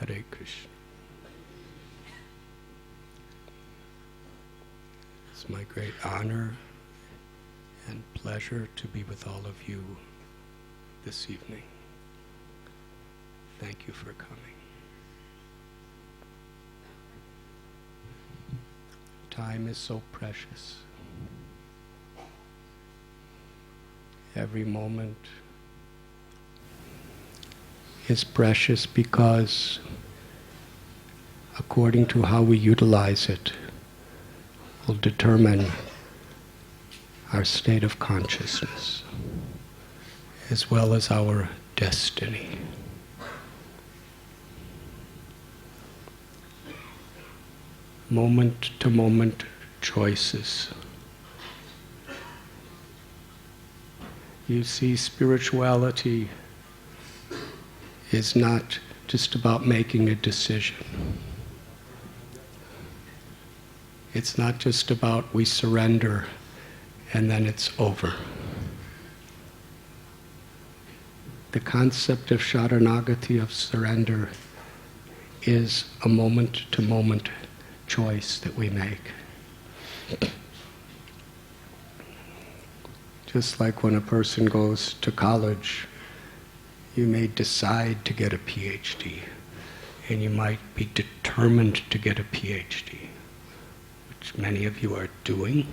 Hare Krishna. It's my great honor and pleasure to be with all of you this evening. Thank you for coming. Time is so precious. Every moment is precious because according to how we utilize it will determine our state of consciousness as well as our destiny. Moment to moment choices. You see, spirituality is not just about making a decision. It's not just about we surrender and then it's over. The concept of Sharanagati, of surrender, is a moment-to-moment choice that we make. Just like when a person goes to college, you may decide to get a PhD, and you might be determined to get a PhD, which many of you are doing.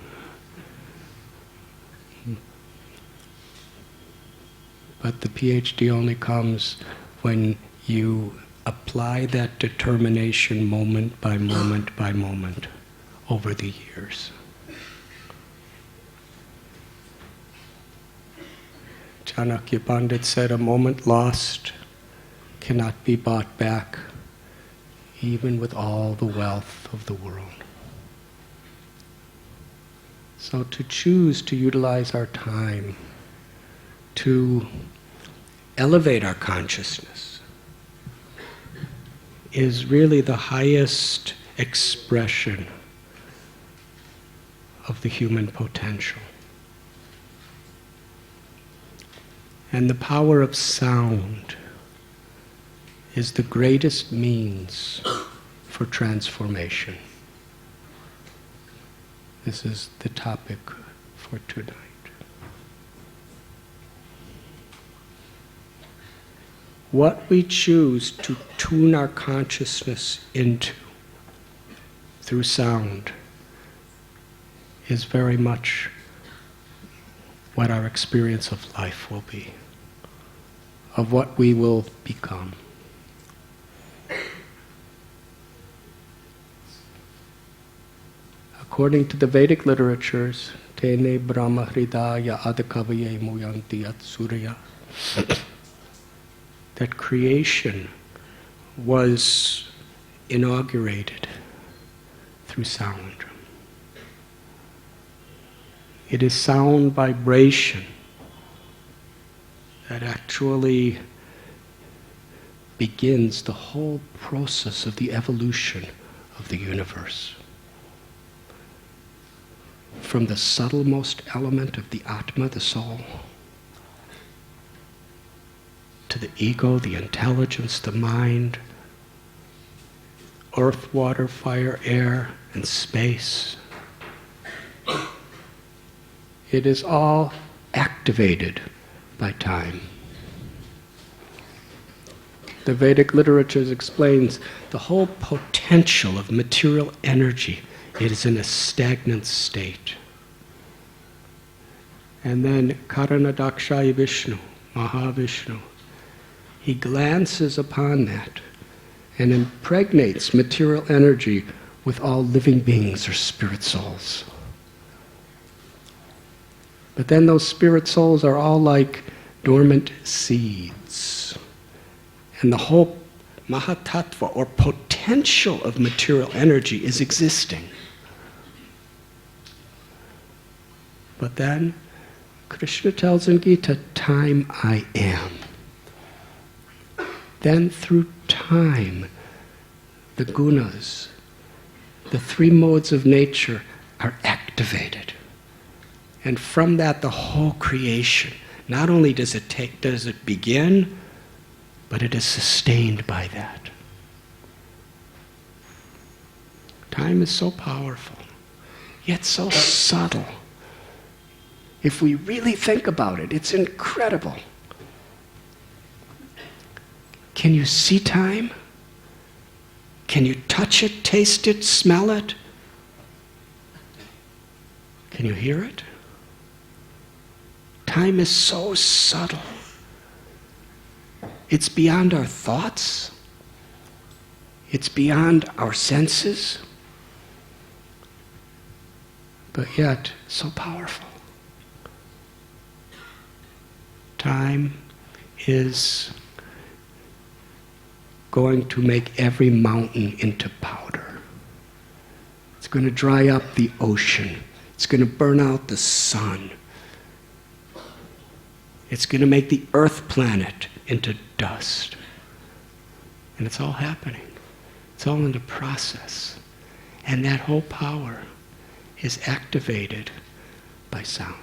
But the PhD only comes when you apply that determination moment by moment by moment over the years. Chanakya Pandit said, a moment lost cannot be bought back, even with all the wealth of the world. So to choose to utilize our time to elevate our consciousness is really the highest expression of the human potential. And the power of sound is the greatest means for transformation. This is the topic for tonight. What we choose to tune our consciousness into through sound is very much what our experience of life will be, of what we will become. According to the Vedic literatures, Tene Brahma Hridaya Adakavaye Muyanti At Surya, that creation was inaugurated through sound. It is sound vibration that actually begins the whole process of the evolution of the universe. From the subtlemost element of the Atma, the soul, to the ego, the intelligence, the mind, earth, water, fire, air, and space. It is all activated by time. The Vedic literature explains the whole potential of material energy. It is in a stagnant state. And then Karanadakshaya Vishnu, Mahavishnu, he glances upon that and impregnates material energy with all living beings or spirit souls. But then those spirit souls are all like dormant seeds. And the whole mahatattva, or potential of material energy, is existing. But then Krishna tells in Gita, time I am. Then through time, the gunas, the three modes of nature, are activated. And from that, the whole creation, not only does it begin, but it is sustained by that. Time is so powerful, yet so subtle. If we really think about it, it's incredible. Can you see time? Can you touch it, taste it, smell it? Can you hear it? Time is so subtle. It's beyond our thoughts. It's beyond our senses. But yet, so powerful. Time is going to make every mountain into powder. It's going to dry up the ocean. It's going to burn out the sun. It's going to make the Earth planet into dust. And it's all happening. It's all in the process. And that whole power is activated by sound.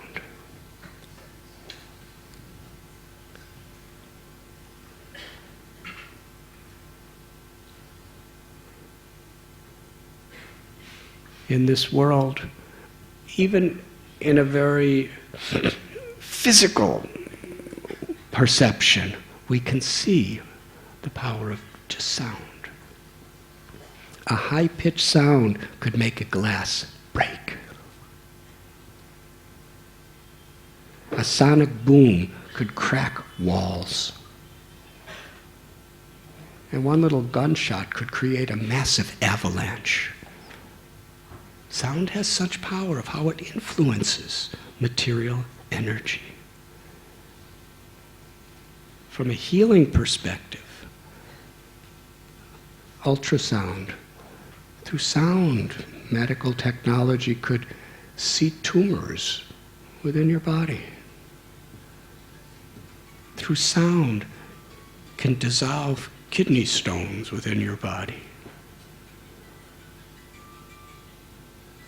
In this world, even in a very physical perception, we can see the power of just sound. A high-pitched sound could make a glass break. A sonic boom could crack walls. And one little gunshot could create a massive avalanche. Sound has such power of how it influences material energy. From a healing perspective, ultrasound, through sound, medical technology could see tumors within your body. Through sound, can dissolve kidney stones within your body.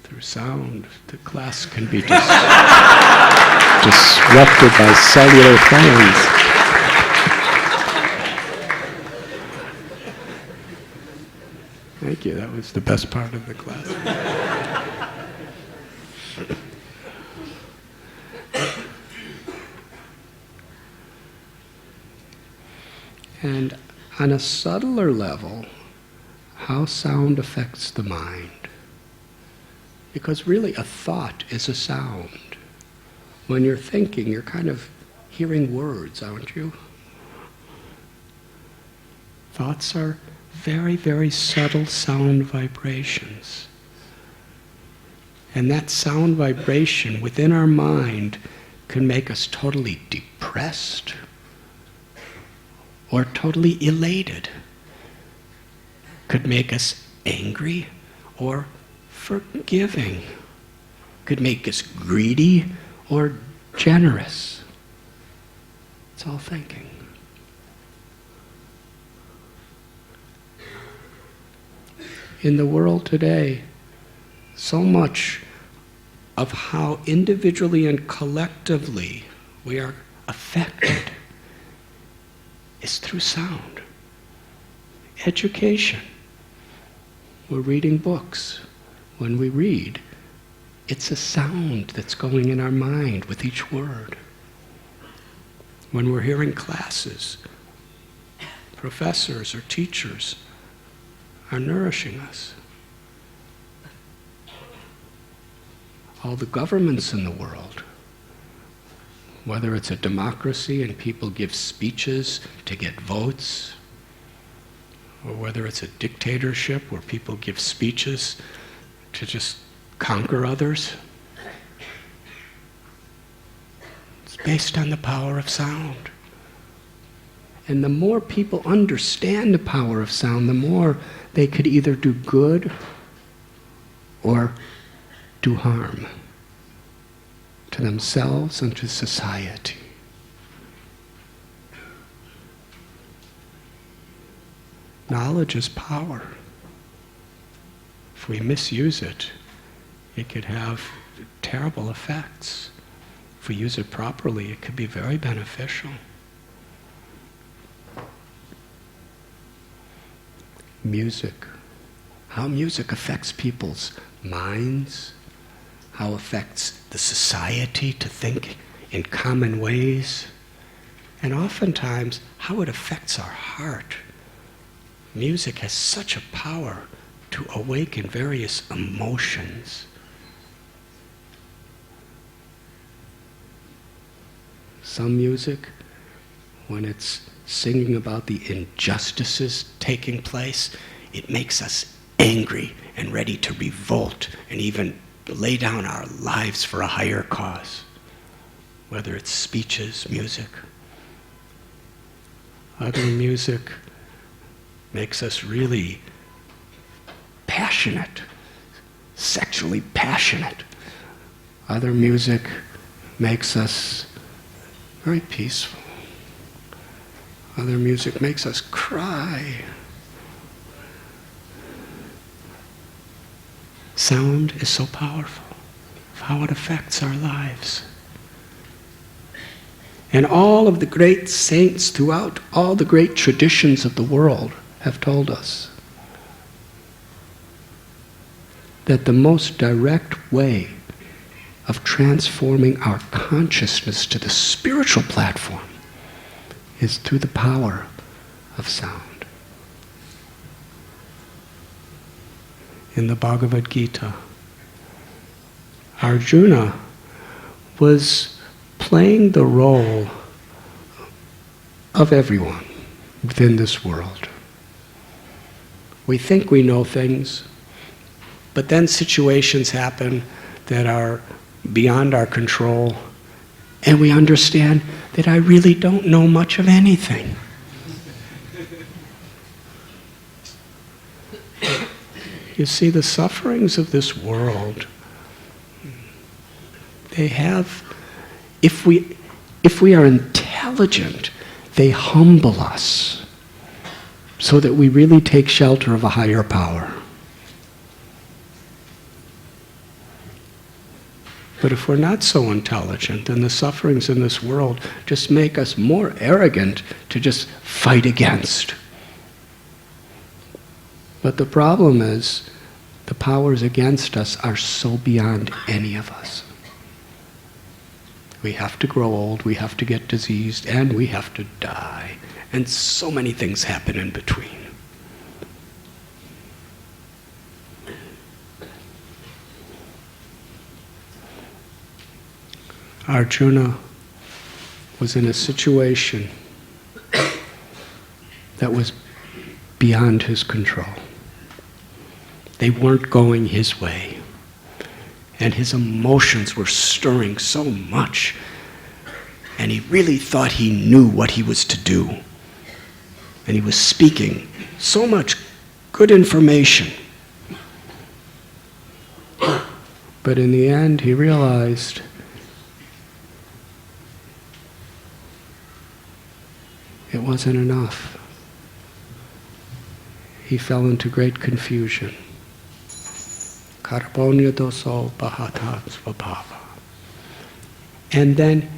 Through sound, the glass can be disrupted by cellular phones. Thank you, that was the best part of the class. And on a subtler level, how sound affects the mind. Because really a thought is a sound. When you're thinking, you're kind of hearing words, aren't you? Thoughts are very, very subtle sound vibrations. And that sound vibration within our mind can make us totally depressed or totally elated. Could make us angry or forgiving. Could make us greedy or generous. It's all thinking. In the world today, so much of how individually and collectively we are affected is through sound. Education. We're reading books. When we read, it's a sound that's going in our mind with each word. When we're hearing classes, professors or teachers are nourishing us. All the governments in the world, whether it's a democracy and people give speeches to get votes, or whether it's a dictatorship where people give speeches to just conquer others, it's based on the power of sound. And the more people understand the power of sound, the more they could either do good or do harm to themselves and to society. Knowledge is power. If we misuse it, it could have terrible effects. If we use it properly, it could be very beneficial. Music. how music affects people's minds, how it affects the society to think in common ways, and oftentimes how it affects our heart. Music has such a power to awaken various emotions. Some music, when it's singing about the injustices taking place, it makes us angry and ready to revolt and even lay down our lives for a higher cause, whether it's speeches, music. Other music makes us really passionate, sexually passionate. Other music makes us very peaceful. Other music makes us cry. Sound is so powerful of how it affects our lives. And all of the great saints throughout all the great traditions of the world have told us that the most direct way of transforming our consciousness to the spiritual platform is through the power of sound. In the Bhagavad Gita, Arjuna was playing the role of everyone within this world. We think we know things, but then situations happen that are beyond our control, and we understand that I really don't know much of anything. You see, the sufferings of this world, they have, if we are intelligent, they humble us so that we really take shelter of a higher power. But if we're not so intelligent, then the sufferings in this world just make us more arrogant to just fight against. But the problem is, the powers against us are so beyond any of us. We have to grow old, we have to get diseased, and we have to die. And so many things happen in between. Arjuna was in a situation that was beyond his control. They weren't going his way. And his emotions were stirring so much. And he really thought he knew what he was to do. And he was speaking so much good information. But in the end, he realized it wasn't enough. He fell into great confusion. Karponya doso bahata svabhava. And then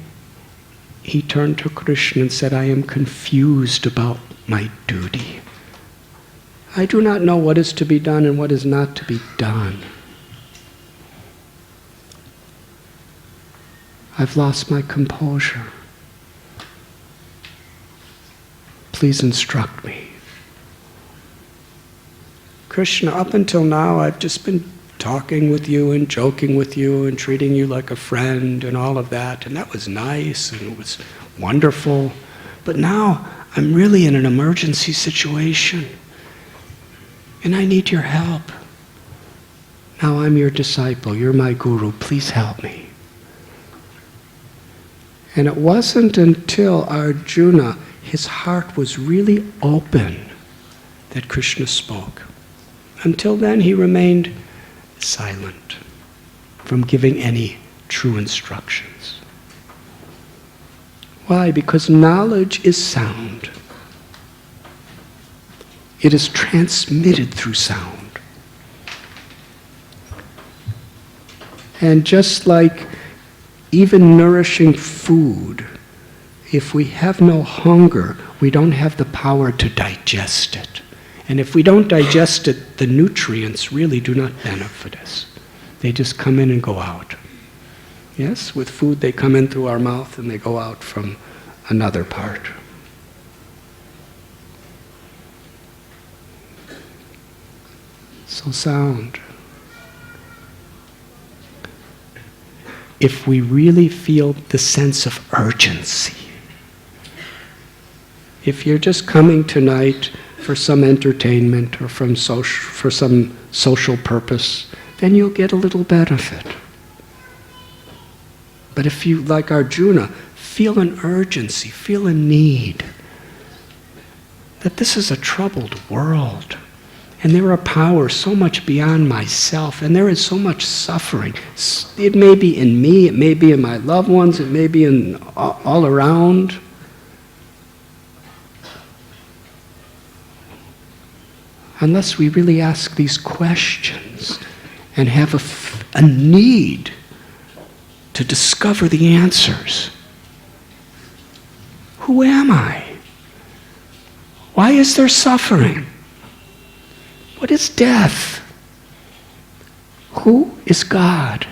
he turned to Krishna and said, I am confused about my duty. I do not know what is to be done and what is not to be done. I've lost my composure. Please instruct me. Krishna, up until now I've just been talking with you and joking with you and treating you like a friend and all of that, and that was nice and it was wonderful. But now I'm really in an emergency situation and I need your help. Now I'm your disciple, you're my guru, please help me. And it wasn't until Arjuna, his heart was really open, that Krishna spoke. Until then he remained silent from giving any true instructions. Why? Because knowledge is sound. It is transmitted through sound. And just like even nourishing food, if we have no hunger, we don't have the power to digest it. And if we don't digest it, the nutrients really do not benefit us. They just come in and go out. Yes, with food they come in through our mouth and they go out from another part. So sound. If we really feel the sense of urgency, if you're just coming tonight for some entertainment or for some social purpose, then you'll get a little benefit. But if you, like Arjuna, feel an urgency, feel a need, that this is a troubled world, and there are powers so much beyond myself, and there is so much suffering. It may be in me, it may be in my loved ones, it may be in all around. Unless we really ask these questions and have a need to discover the answers. Who am I? Why is there suffering? What is death? Who is God?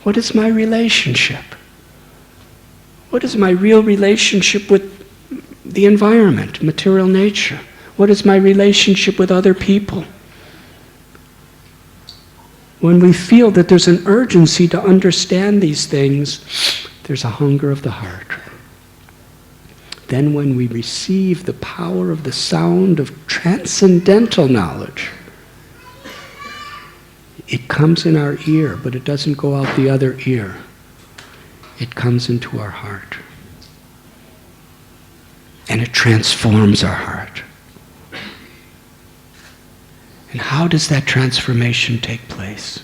What is my relationship? What is my real relationship with the environment, material nature? What is my relationship with other people? When we feel that there's an urgency to understand these things, there's a hunger of the heart. Then when we receive the power of the sound of transcendental knowledge, it comes in our ear, but it doesn't go out the other ear. It comes into our heart. And it transforms our heart. And how does that transformation take place?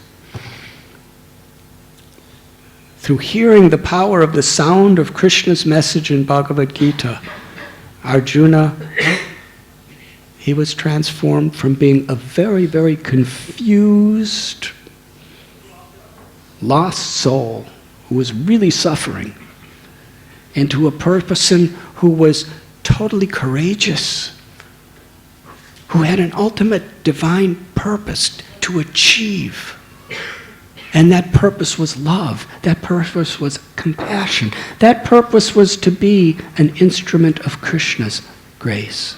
Through hearing the power of the sound of Krishna's message in Bhagavad Gita, Arjuna, he was transformed from being a very, very confused, lost soul who was really suffering into a person who was totally courageous, who had an ultimate divine purpose to achieve. And that purpose was love. That purpose was compassion. That purpose was to be an instrument of Krishna's grace.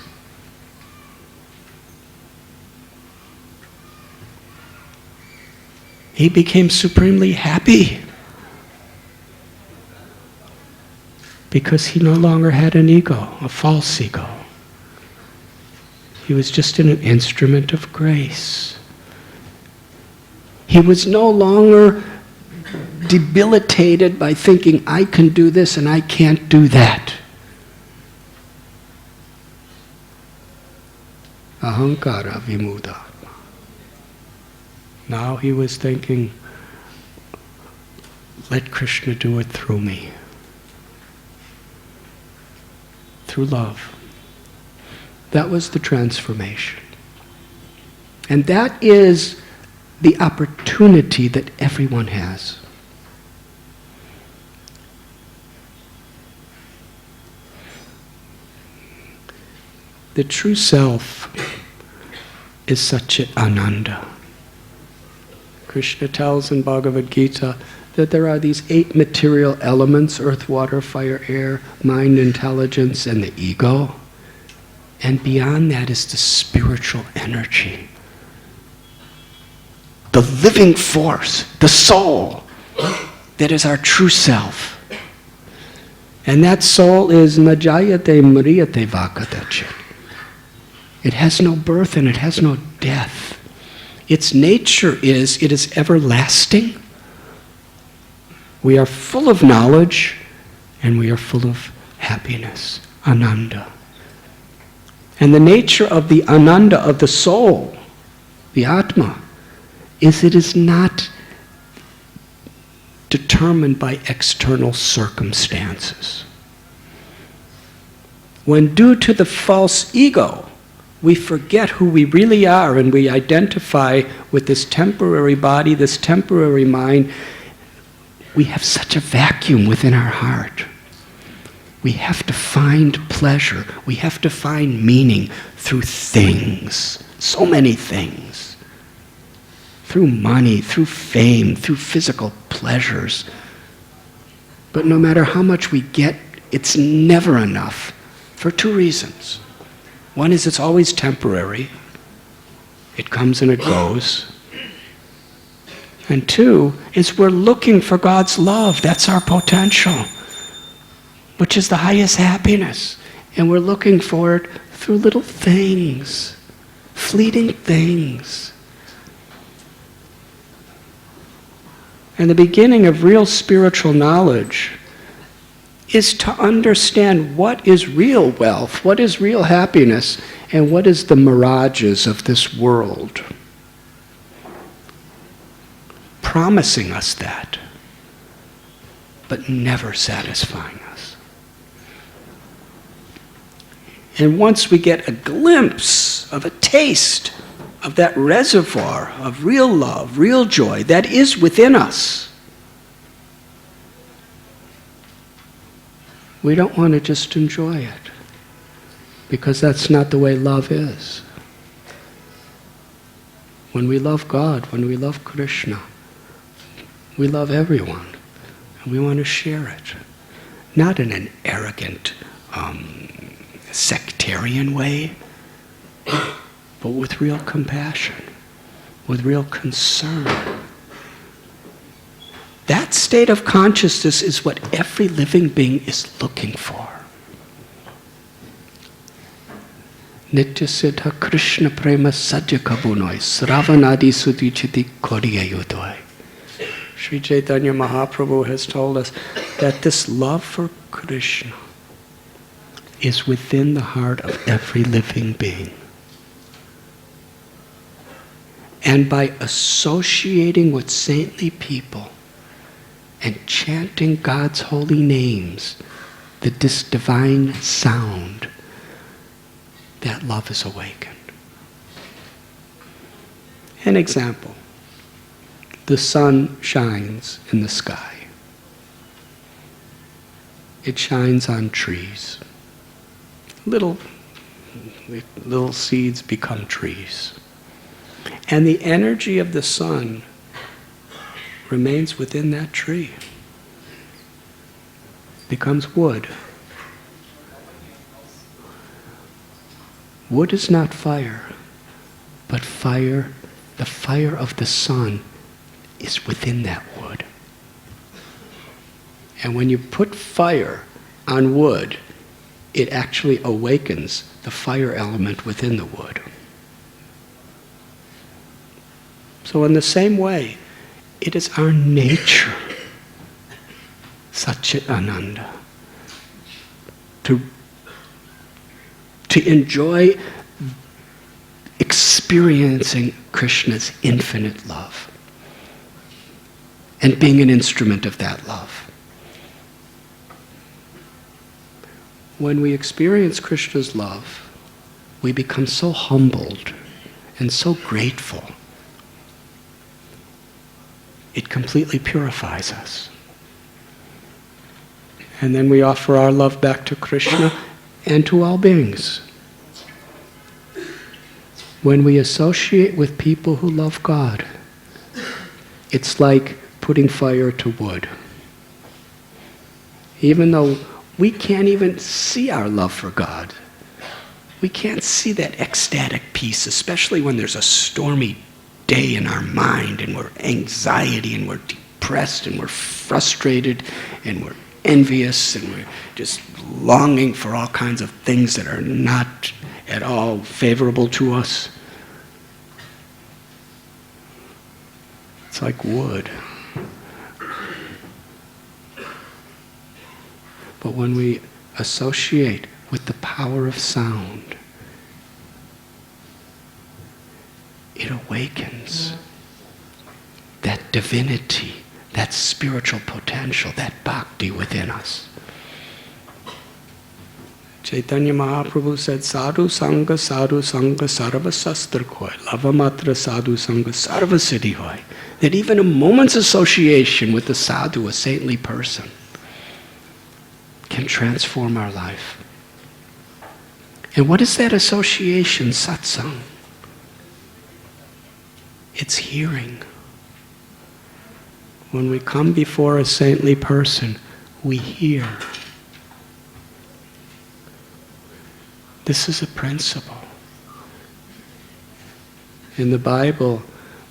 He became supremely happy because he no longer had an ego, a false ego. He was just an instrument of grace. He was no longer debilitated by thinking, I can do this and I can't do that. Ahankara vimuda. Now he was thinking, let Krishna do it through me. Through love. That was the transformation. And that is the opportunity that everyone has. The true self is Satchit Ananda. Krishna tells in Bhagavad Gita that there are these 8 material elements: earth, water, fire, air, mind, intelligence, and the ego. And beyond that is the spiritual energy. The living force, the soul, that is our true self. And that soul is Najayate Mriyate Vakadachit. It has no birth and it has no death. Its nature is, it is everlasting. We are full of knowledge and we are full of happiness, Ananda. And the nature of the Ananda of the soul, the Atma, is it is not determined by external circumstances. When due to the false ego, we forget who we really are and we identify with this temporary body, this temporary mind, we have such a vacuum within our heart. We have to find pleasure. We have to find meaning through things. So many things. Through money, through fame, through physical pleasures. But no matter how much we get, it's never enough for two reasons. One is it's always temporary. It comes and it goes. And two is we're looking for God's love. That's our potential, which is the highest happiness. And we're looking for it through little things, fleeting things. And the beginning of real spiritual knowledge is to understand what is real wealth, what is real happiness, and what is the mirages of this world. Promising us that, but never satisfying us. And once we get a glimpse of a taste of that reservoir of real love, real joy that is within us, we don't want to just enjoy it, because that's not the way love is. When we love God, when we love Krishna, we love everyone, and we want to share it. Not in an arrogant, sectarian way, but with real compassion, with real concern. That state of consciousness is what every living being is looking for. Nitya Siddha Krishna Prema Sadhya Kabunoi Sravanadi Sudhichiti Gaudiya Yudoi. Sri Chaitanya Mahaprabhu has told us that this love for Krishna is within the heart of every living being. And by associating with saintly people and chanting God's holy names, this divine sound, that love is awakened. An example. The sun shines in the sky. It shines on trees. Little seeds become trees. And the energy of the sun remains within that tree. Becomes wood. Wood is not fire, but fire, the fire of the sun is within that wood. And when you put fire on wood, it actually awakens the fire element within the wood. So in the same way, it is our nature, Satchit Ananda, to enjoy experiencing Krishna's infinite love and being an instrument of that love. When we experience Krishna's love, we become so humbled and so grateful. It completely purifies us. And then we offer our love back to Krishna and to all beings. When we associate with people who love God, it's like putting fire to wood. Even though we can't even see our love for God, we can't see that ecstatic peace, especially when there's a stormy day in our mind and we're anxiety and we're depressed and we're frustrated and we're envious and we're just longing for all kinds of things that are not at all favorable to us. It's like wood. But when we associate with the power of sound, it awakens that divinity, that spiritual potential, that bhakti within us. Chaitanya Mahaprabhu said, Sadhu Sangha Sarva Sastra Hoy, Lavamatra Sadhu Sangha Sarva Siddhi Hoy. That even a moment's association with the sadhu, a saintly person, can transform our life. And what is that association, satsang? It's hearing. When we come before a saintly person, we hear. This is a principle. In the Bible,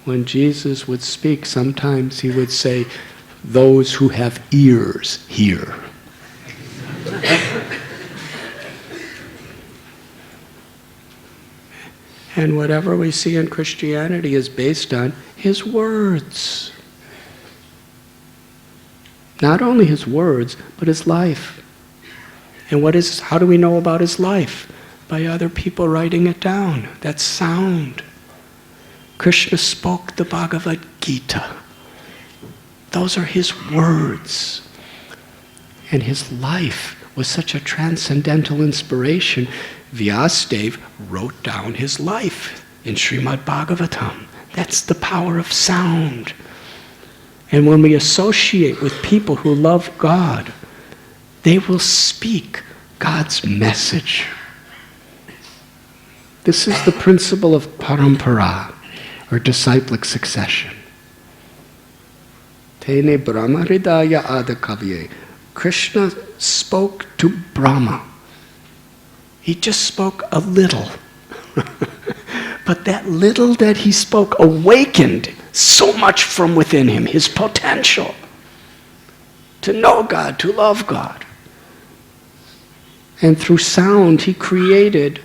when Jesus would speak, sometimes he would say, "Those who have ears, hear." And whatever we see in Christianity is based on his words. Not only his words, but his life. And how do we know about his life? By other people writing it down. That's sound. Krishna spoke the Bhagavad Gita. Those are his words. And his life was such a transcendental inspiration. Vyasadeva wrote down his life in Srimad Bhagavatam. That's the power of sound. And when we associate with people who love God, they will speak God's message. This is the principle of parampara, or disciplic succession. Tene Brahma Hridaya Adakavye. Krishna spoke to Brahma. He just spoke a little. But that little that he spoke awakened so much from within him, his potential to know God, to love God. And through sound, he created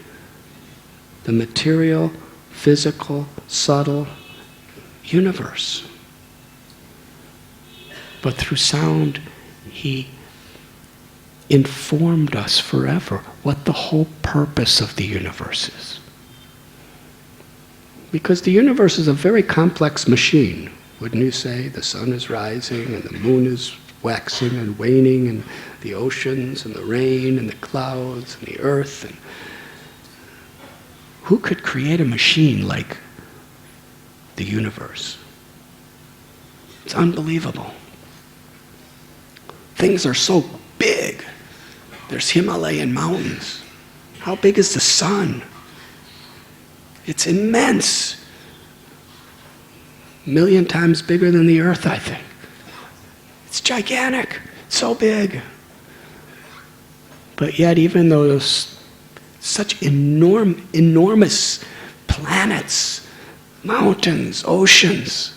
the material, physical, subtle universe. But through sound, he informed us forever what the whole purpose of the universe is. Because the universe is a very complex machine, wouldn't you say? The sun is rising and the moon is waxing and waning, and the oceans and the rain and the clouds and the earth. And who could create a machine like the universe? It's unbelievable. Things are so big. There's Himalayan mountains. How big is the sun? It's immense. 1,000,000 times bigger than the earth, I think. It's gigantic, so big. But yet, even though those such enormous planets, mountains, oceans,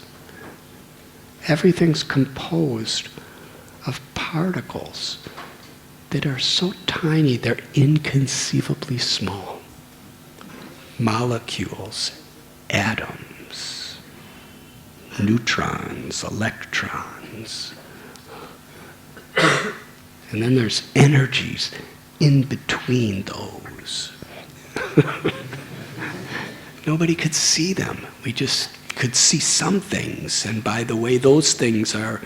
everything's composed of particles that are so tiny they're inconceivably small. Molecules, atoms, neutrons, electrons. And then there's energies in between those. Nobody could see them. We just could see some things, and by the way those things are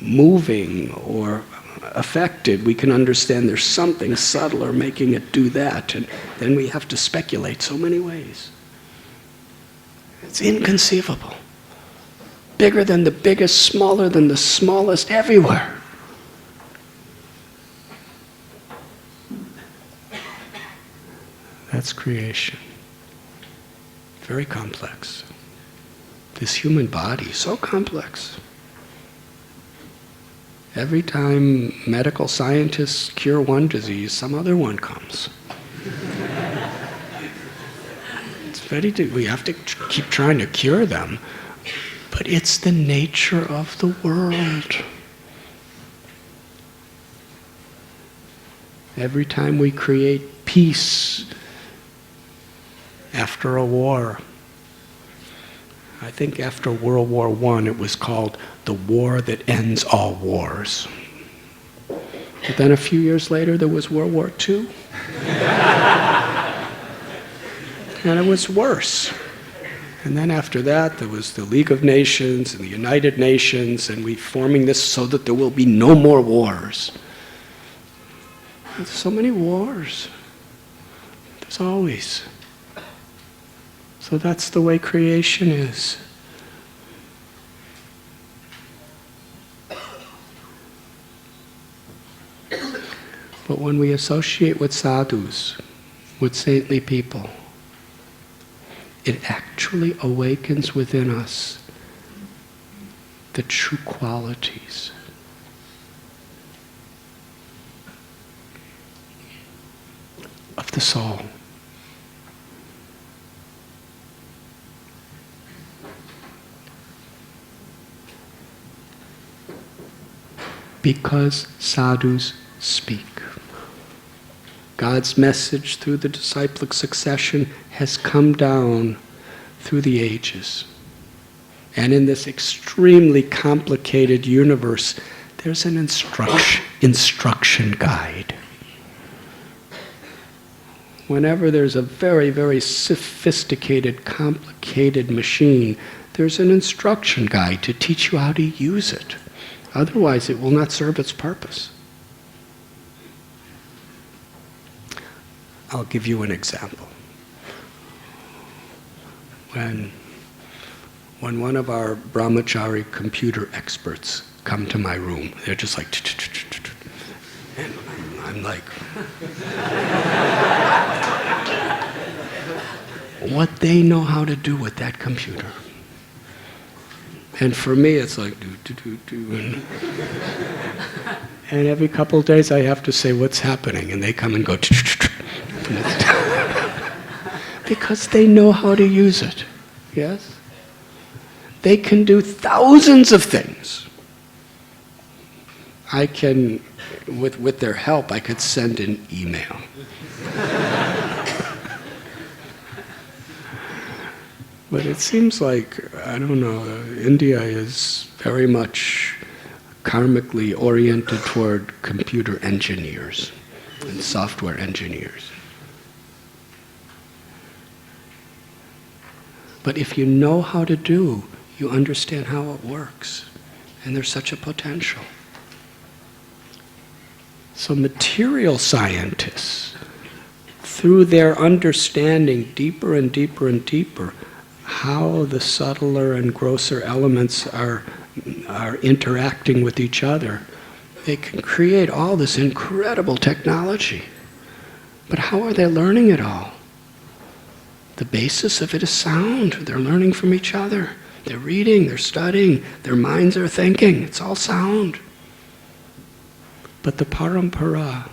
moving or affected, we can understand there's something subtler making it do that, and then we have to speculate so many ways. It's inconceivable. Bigger than the biggest, smaller than the smallest, everywhere. That's creation. Very complex. This human body, so complex. Every time medical scientists cure one disease, some other one comes. We have to keep trying to cure them, but it's the nature of the world. Every time we create peace after a war, I think after World War I it was called the war that ends all wars. But then a few years later there was World War II. And it was worse. And then after that there was the League of Nations and the United Nations, and we forming this so that there will be no more wars. There's so many wars. There's always. So that's the way creation is. But when we associate with sadhus, with saintly people, it actually awakens within us the true qualities. Of the soul. Because sadhus speak. God's message through the disciplic succession has come down through the ages. And in this extremely complicated universe, there's an instruction guide. Whenever there's a very, very sophisticated, complicated machine, there's an instruction guide to teach you how to use it. Otherwise, it will not serve its purpose. I'll give you an example. When one of our brahmachari computer experts come to my room, they're just like, and I'm like, what they know how to do with that computer. And for me, it's like, and every couple of days I have to say, what's happening? And they come and go, because they know how to use it, yes? They can do thousands of things. I can, with their help, I could send an email. But it seems like, I don't know, India is very much karmically oriented toward computer engineers and software engineers. But if you know how to do, you understand how it works. And there's such a potential. So material scientists, through their understanding deeper and deeper and deeper, how the subtler and grosser elements are interacting with each other, they can create all this incredible technology. But how are they learning it all? The basis of it is sound. They're learning from each other. They're reading, they're studying, their minds are thinking. It's all sound. But the parampara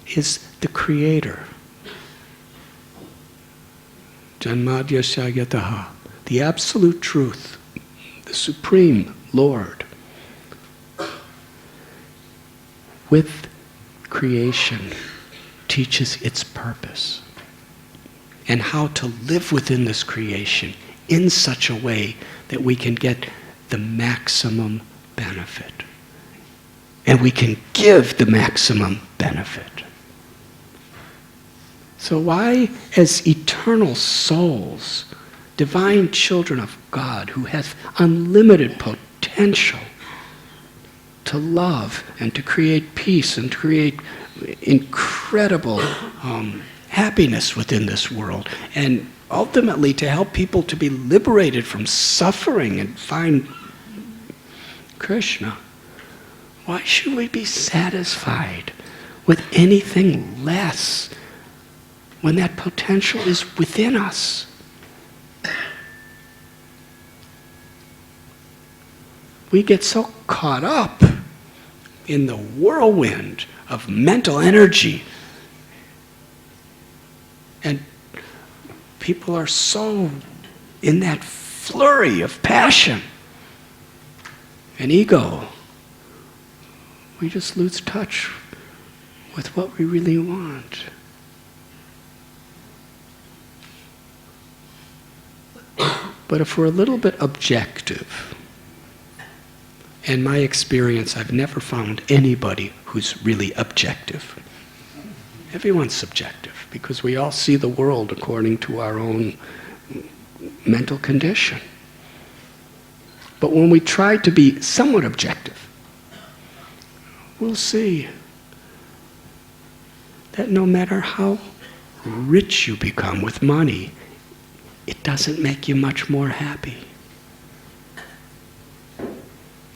is the creator. Janmadya Shayataha, the absolute truth, the supreme Lord. With creation, teaches its purpose and how to live within this creation in such a way that we can get the maximum benefit. And we can give the maximum benefit. So why, as eternal souls, divine children of God who have unlimited potential to love and to create peace and to create incredible happiness within this world, and ultimately to help people to be liberated from suffering and find Krishna, why should we be satisfied with anything less when that potential is within us? We get so caught up in the whirlwind of mental energy, and people are so in that flurry of passion and ego, we just lose touch with what we really want. But if we're a little bit objective, in my experience, I've never found anybody who's really objective. Everyone's subjective, because we all see the world according to our own mental condition. But when we try to be somewhat objective, we'll see that no matter how rich you become with money, it doesn't make you much more happy.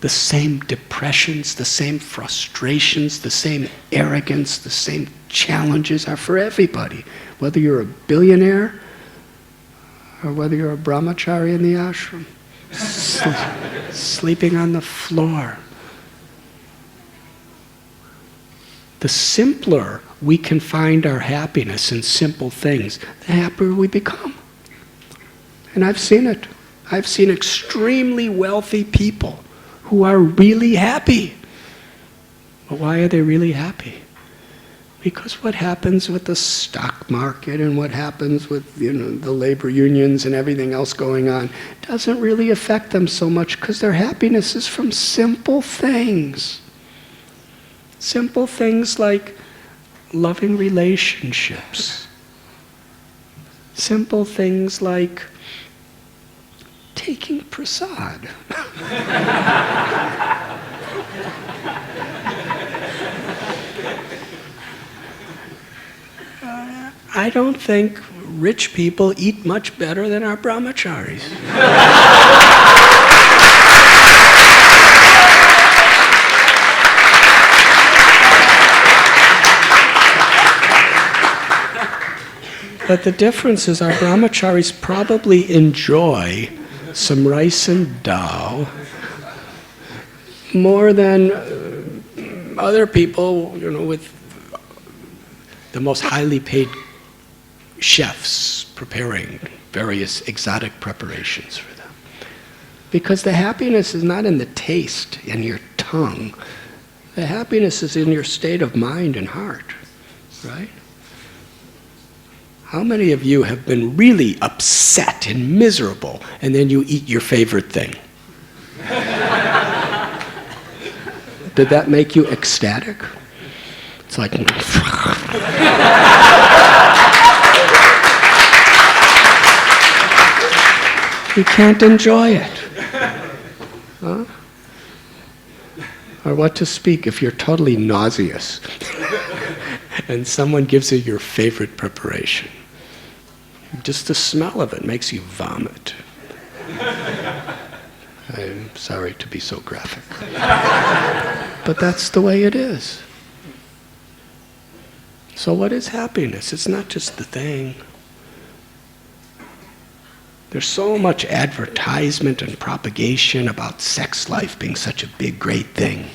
The same depressions, the same frustrations, the same arrogance, the same challenges are for everybody. Whether you're a billionaire or whether you're a brahmachari in the ashram, sleeping on the floor. The simpler we can find our happiness in simple things, the happier we become. And I've seen it. I've seen extremely wealthy people who are really happy. But why are they really happy? Because what happens with the stock market and what happens with the labor unions and everything else going on doesn't really affect them so much because their happiness is from simple things. Simple things like loving relationships. Simple things like taking prasad. I don't think rich people eat much better than our brahmacharis. But the difference is our brahmacharis probably enjoy some rice and dal more than other people, with the most highly paid chefs preparing various exotic preparations for them. Because the happiness is not in the taste, in your tongue. The happiness is in your state of mind and heart, right? How many of you have been really upset and miserable, and then you eat your favorite thing? Did that make you ecstatic? It's like... You can't enjoy it. Huh? Or what to speak if you're totally nauseous and someone gives you your favorite preparation. Just the smell of it makes you vomit. I'm sorry to be so graphic. But that's the way it is. So what is happiness? It's not just the thing. There's so much advertisement and propagation about sex life being such a big, great thing.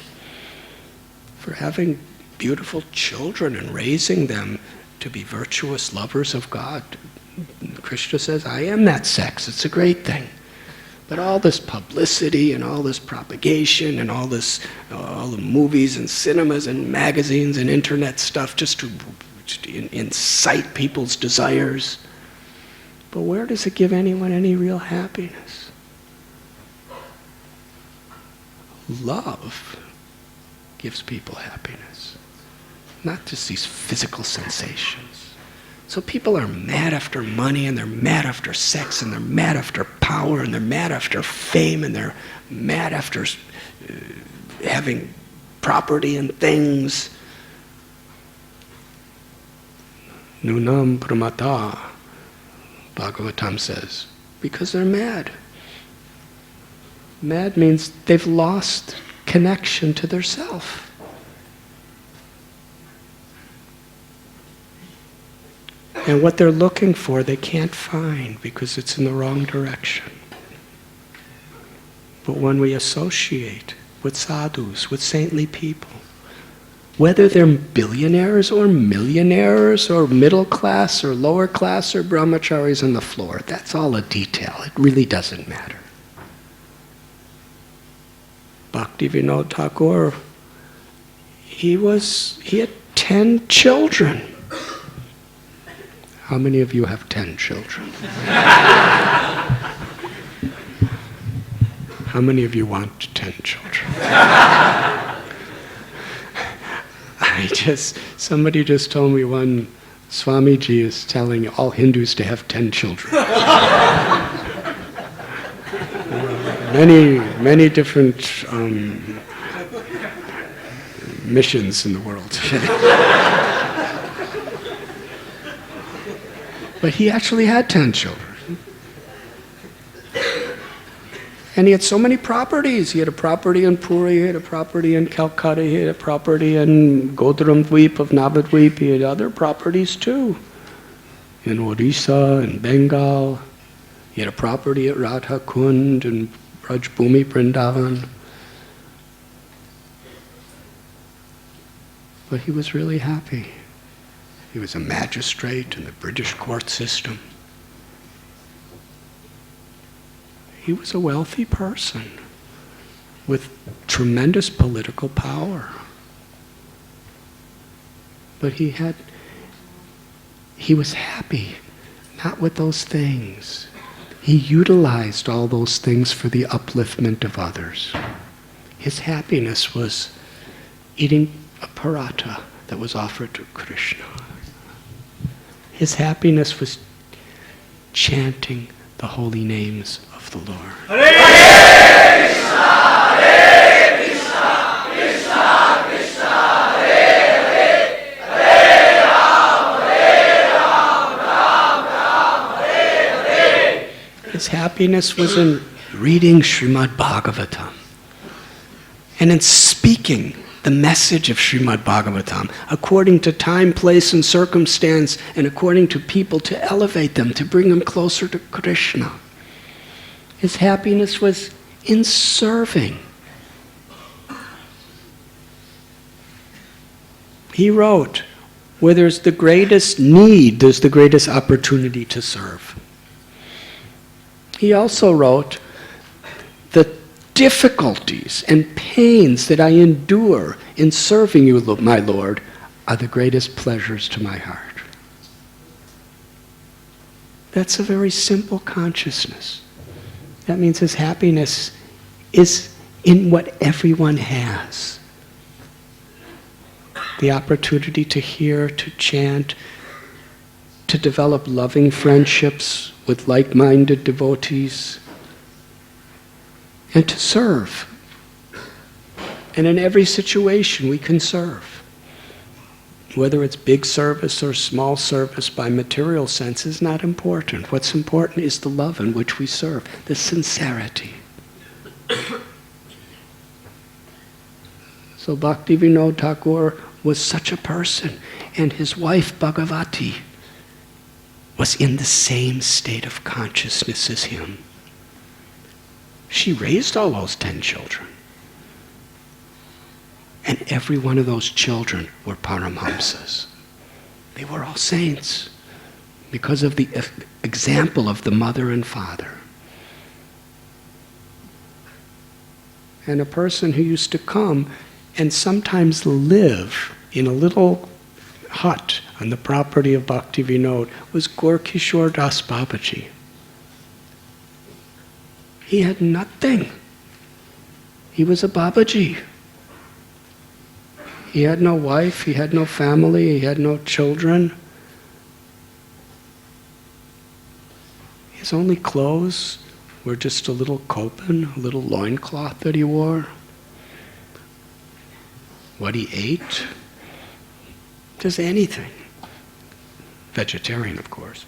For having beautiful children and raising them to be virtuous lovers of God. Krishna says, I am that sex. It's a great thing. But all this publicity and all this propagation and all the movies and cinemas and magazines and internet stuff just to incite people's desires. But where does it give anyone any real happiness? Love gives people happiness, not just these physical sensations. So people are mad after money, and they're mad after sex, and they're mad after power, and they're mad after fame, and they're mad after having property and things. Nunam pramata, Bhagavatam says, because they're mad. Mad means they've lost connection to their self. And what they're looking for, they can't find because it's in the wrong direction. But when we associate with sadhus, with saintly people, whether they're billionaires or millionaires or middle class or lower class or brahmacharis on the floor, that's all a detail. It really doesn't matter. Bhaktivinoda Thakur, he had 10 children. How many of you have 10 children? How many of you want 10 children? Somebody just told me one Swamiji is telling all Hindus to have 10 children. Many different missions in the world. But he actually had 10 children. And he had so many properties. He had a property in Puri, he had a property in Calcutta, he had a property in Godramdweep of Navadweep, he had other properties too. In Odisha, in Bengal. He had a property at Radha Kund and Brajbhumi Vrindavan. But he was really happy. He was a magistrate in the British court system. He was a wealthy person with tremendous political power. But he was happy, not with those things. He utilized all those things for the upliftment of others. His happiness was eating a paratha that was offered to Krishna. His happiness was chanting the holy names of the Lord. Hare Krishna, Hare Krishna, Krishna Krishna, Hare Hare, Hare Ram, Ram Ram, Hare Hare. His happiness was in reading Srimad Bhagavatam and in speaking the message of Srimad Bhagavatam according to time, place, and circumstance, and according to people, to elevate them, to bring them closer to Krishna. His happiness was in serving. He wrote, where there's the greatest need, there's the greatest opportunity to serve. He also wrote, the difficulties and pains that I endure in serving you, my Lord, are the greatest pleasures to my heart. That's a very simple consciousness. That means his happiness is in what everyone has. The opportunity to hear, to chant, to develop loving friendships with like-minded devotees, and to serve. And in every situation we can serve. Whether it's big service or small service by material sense is not important. What's important is the love in which we serve, the sincerity. So Bhaktivinoda Thakur was such a person, and his wife Bhagavati was in the same state of consciousness as him. She raised all those 10 children. And every one of those children were Paramhamsas. They were all saints because of the example of the mother and father. And a person who used to come and sometimes live in a little hut on the property of Bhaktivinoda was Gaur-Kishore Das Babaji. He had nothing. He was a Babaji. He had no wife, he had no family, he had no children. His only clothes were just a little kopan, a little loincloth that he wore. What he ate, just anything. Vegetarian, of course.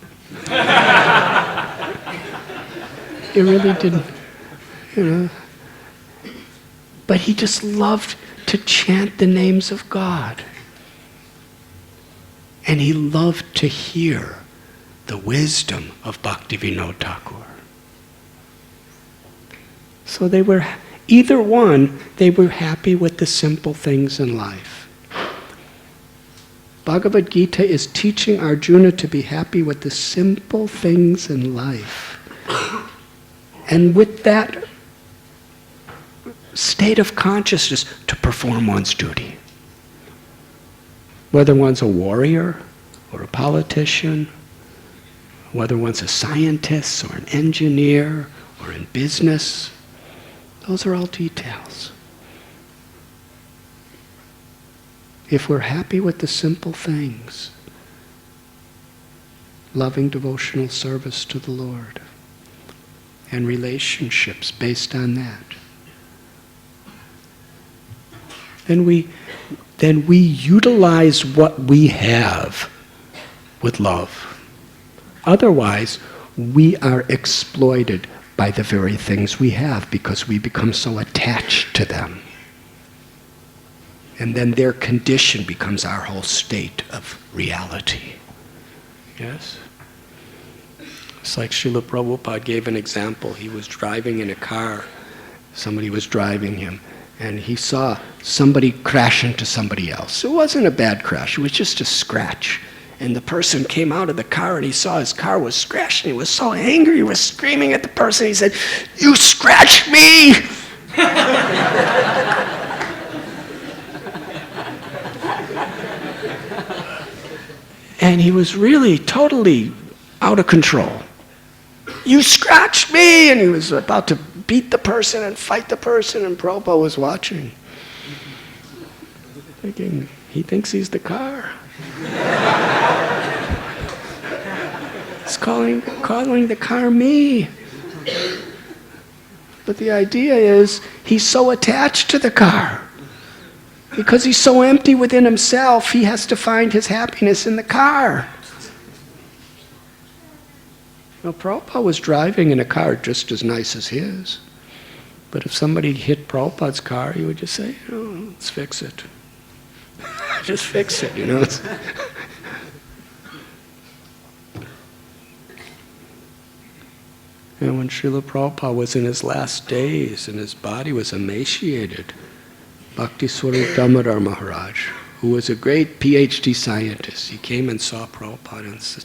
He really didn't, But he just loved to chant the names of God. And he loved to hear the wisdom of Bhaktivinoda Thakur. So they were, either one, they were happy with the simple things in life. Bhagavad Gita is teaching Arjuna to be happy with the simple things in life. And with that state of consciousness to perform one's duty. Whether one's a warrior or a politician, whether one's a scientist or an engineer or in business, those are all details. If we're happy with the simple things, loving devotional service to the Lord, and relationships based on that, then we utilize what we have with love. Otherwise, we are exploited by the very things we have, because we become so attached to them. And then their condition becomes our whole state of reality. Yes? It's like Srila Prabhupada gave an example. He was driving in a car. Somebody was driving him. And he saw somebody crash into somebody else. It wasn't a bad crash. It was just a scratch. And the person came out of the car and he saw his car was scratched. And he was so angry. He was screaming at the person. He said, "You scratched me!" And he was really totally out of control. "You scratched me!" And he was about to beat the person and fight the person, and Prabhupada was watching. Thinking, he thinks he's the car. He's calling the car me. But the idea is, he's so attached to the car. Because he's so empty within himself, he has to find his happiness in the car. Now, Prabhupada was driving in a car just as nice as his. But if somebody hit Prabhupada's car, he would just say, "Oh, let's fix it." Just fix it, you know. And when Srila Prabhupada was in his last days and his body was emaciated, Bhakti Damodar Maharaj, who was a great PhD scientist, he came and saw Prabhupada and said,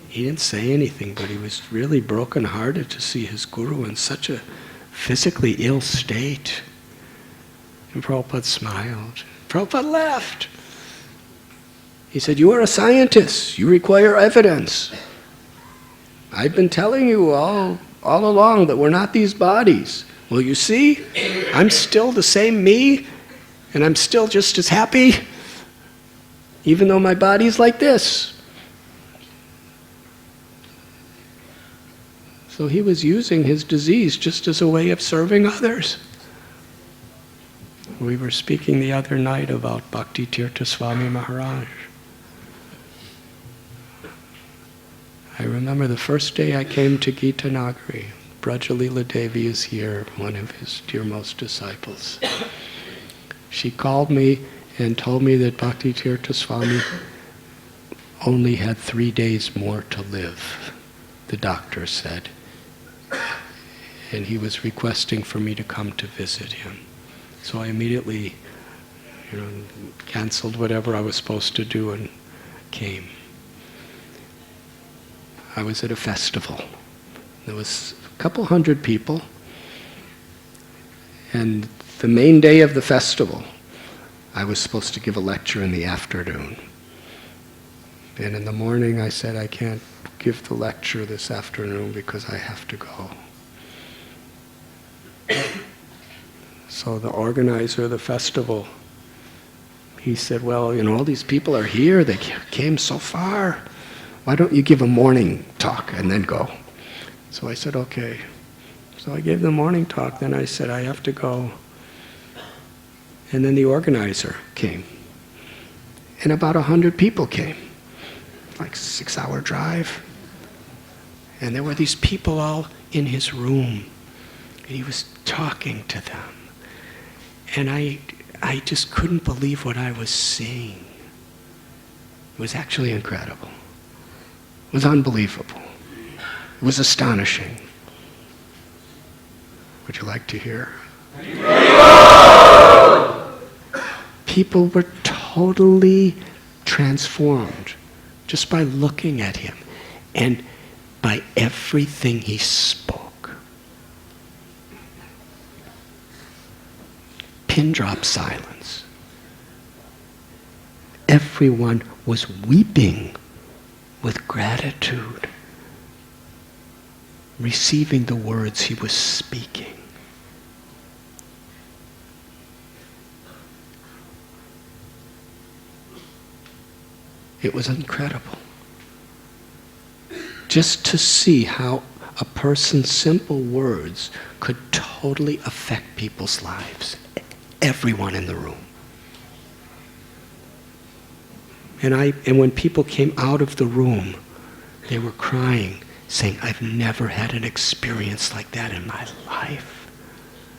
he didn't say anything, but he was really broken-hearted to see his guru in such a physically ill state. And Prabhupada smiled. Prabhupada laughed. He said, "You are a scientist. You require evidence. I've been telling you all along that we're not these bodies. Well, you see, I'm still the same me, and I'm still just as happy, even though my body's like this." So he was using his disease just as a way of serving others. We were speaking the other night about Bhakti Swami Maharaj. I remember the first day I came to Gita Nagari. Brajalila Devi is here, one of his dearmost disciples. She called me and told me that Bhakti Swami only had 3 days more to live, the doctor said. And he was requesting for me to come to visit him. So I immediately, canceled whatever I was supposed to do and came. I was at a festival. There was a couple hundred people. And the main day of the festival, I was supposed to give a lecture in the afternoon. And in the morning I said, "I can't give the lecture this afternoon because I have to go." So the organizer of the festival, he said, "Well, all these people are here, they came so far. Why don't you give a morning talk and then go?" So I said, "Okay." So I gave the morning talk, then I said, "I have to go." And then the organizer came. And about 100 people came. Like a 6-hour drive. And there were these people all in his room. And he was talking to them. And I just couldn't believe what I was seeing. It was actually incredible. It was unbelievable. It was astonishing. Would you like to hear? People were totally transformed just by looking at him and by everything he spoke. Pin drop silence. Everyone was weeping with gratitude, receiving the words he was speaking. It was incredible. Just to see how a person's simple words could totally affect people's lives. Everyone in the room. And when people came out of the room, they were crying saying, I've never had an experience like that in my life.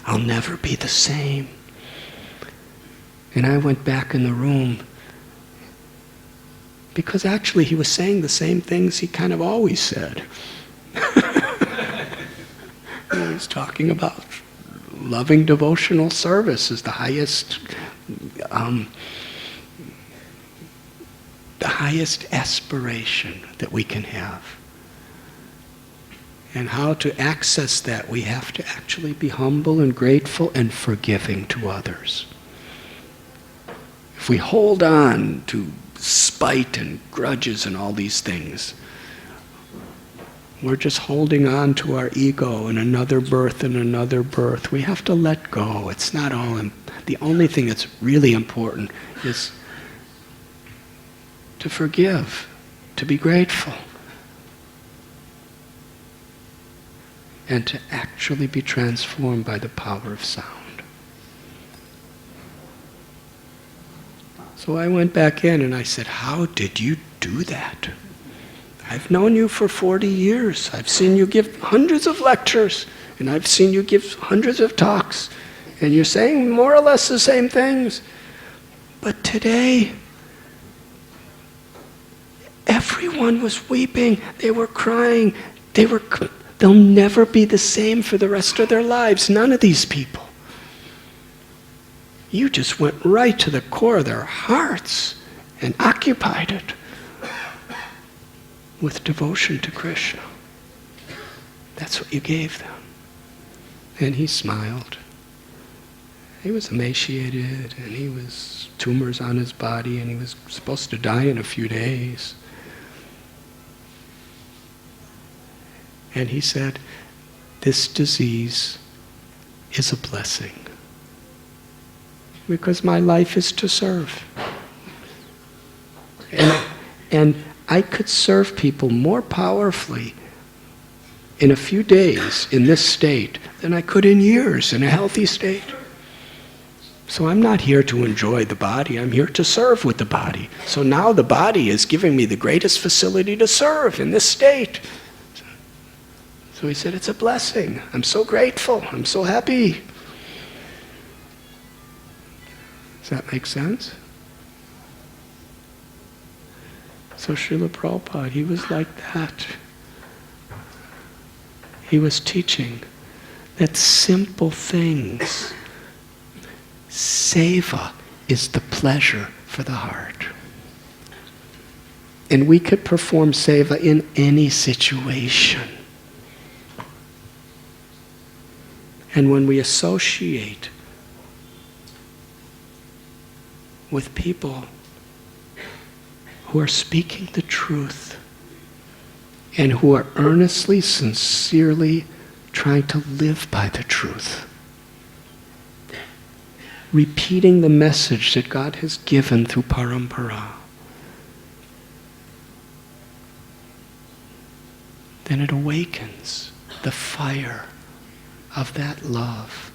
I'll never be the same. And I went back in the room, because actually he was saying the same things he kind of always said. He was talking about loving devotional service is the highest aspiration that we can have. And how to access that, we have to actually be humble and grateful and forgiving to others. If we hold on to spite and grudges and all these things, we're just holding on to our ego and another birth and another birth. We have to let go. It's not all. The only thing that's really important is to forgive, to be grateful, and to actually be transformed by the power of sound. So I went back in and I said, how did you do that? I've known you for 40 years. I've seen you give hundreds of lectures, and I've seen you give hundreds of talks, and you're saying more or less the same things. But today, everyone was weeping. They were crying. They'll never be the same for the rest of their lives. None of these people. You just went right to the core of their hearts and occupied it with devotion to Krishna. That's what you gave them. And he smiled. He was emaciated, and he was tumors on his body, and he was supposed to die in a few days. And he said, this disease is a blessing, because my life is to serve. And I could serve people more powerfully in a few days in this state than I could in years in a healthy state. So I'm not here to enjoy the body, I'm here to serve with the body. So now the body is giving me the greatest facility to serve in this state. So he said, it's a blessing. I'm so grateful. I'm so happy. Does that make sense? So Srila Prabhupada, he was like that. He was teaching that simple things, seva is the pleasure for the heart. And we could perform seva in any situation. And when we associate with people who are speaking the truth and who are earnestly, sincerely trying to live by the truth, repeating the message that God has given through parampara, then it awakens the fire of that love,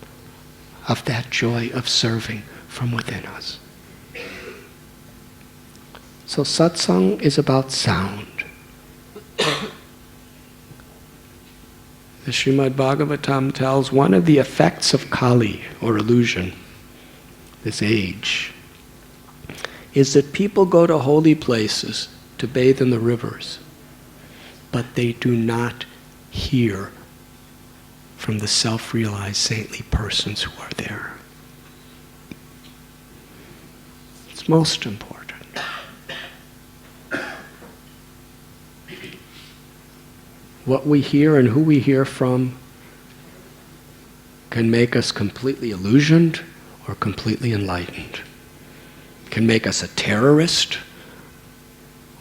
of that joy of serving from within us. So satsang is about sound. The Srimad Bhagavatam tells one of the effects of Kali, or illusion, this age, is that people go to holy places to bathe in the rivers, but they do not hear from the self-realized saintly persons who are there. It's most important. What we hear and who we hear from can make us completely illusioned or completely enlightened. Can make us a terrorist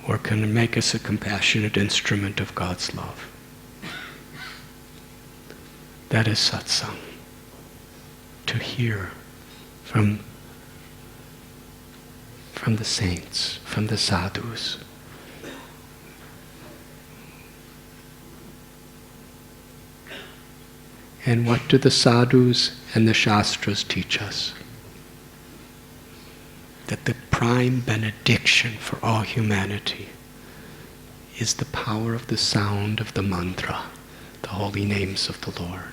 or can make us a compassionate instrument of God's love. That is satsang. To hear from the saints, from the sadhus. And what do the sadhus and the shastras teach us? That the prime benediction for all humanity is the power of the sound of the mantra, the holy names of the Lord.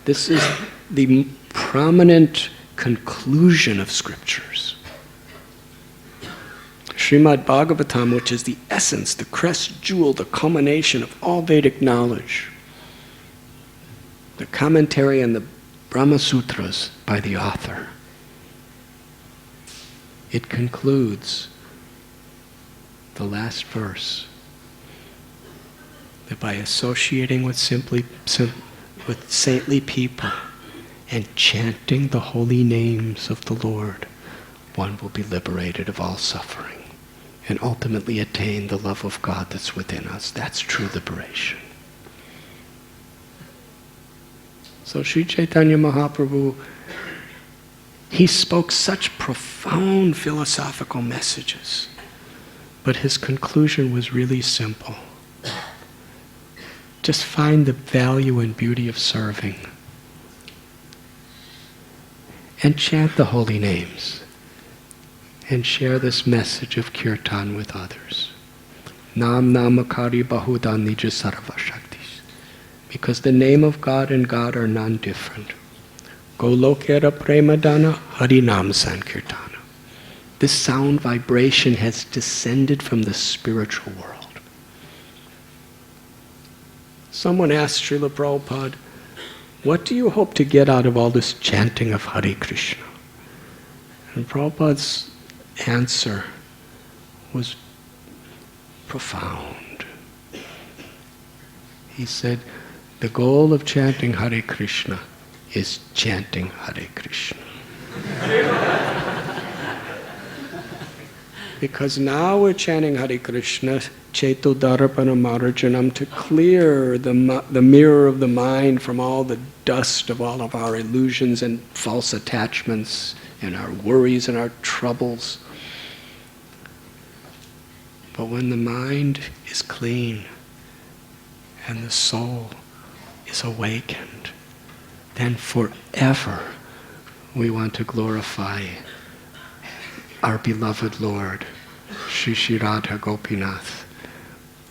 This is the prominent conclusion of scriptures. Srimad Bhagavatam, which is the essence, the crest jewel, the culmination of all Vedic knowledge. The commentary on the Brahma Sutras by the author. It concludes the last verse that by associating with saintly people and chanting the holy names of the Lord, one will be liberated of all suffering and ultimately attain the love of God that's within us. That's true liberation. So Sri Chaitanya Mahaprabhu, he spoke such profound philosophical messages, but his conclusion was really simple. Just find the value and beauty of serving and chant the holy names and share this message of kirtan with others. Nam namakari bahuda nija sarva shaktis. Because the name of God and God are non-different. Golokera premadana harinam sankirtana. This sound vibration has descended from the spiritual world. Someone asked Srila Prabhupada, what do you hope to get out of all this chanting of Hare Krishna? And Prabhupada's answer was profound. He said, the goal of chanting Hare Krishna is chanting Hare Krishna. Because now we're chanting Hare Krishna, Cheto Darapana Marajanam, to clear the mirror of the mind from all the dust of all of our illusions and false attachments and our worries and our troubles. But when the mind is clean and the soul is awakened, then forever we want to glorify our beloved Lord, Shri Shri Radha Gopinath.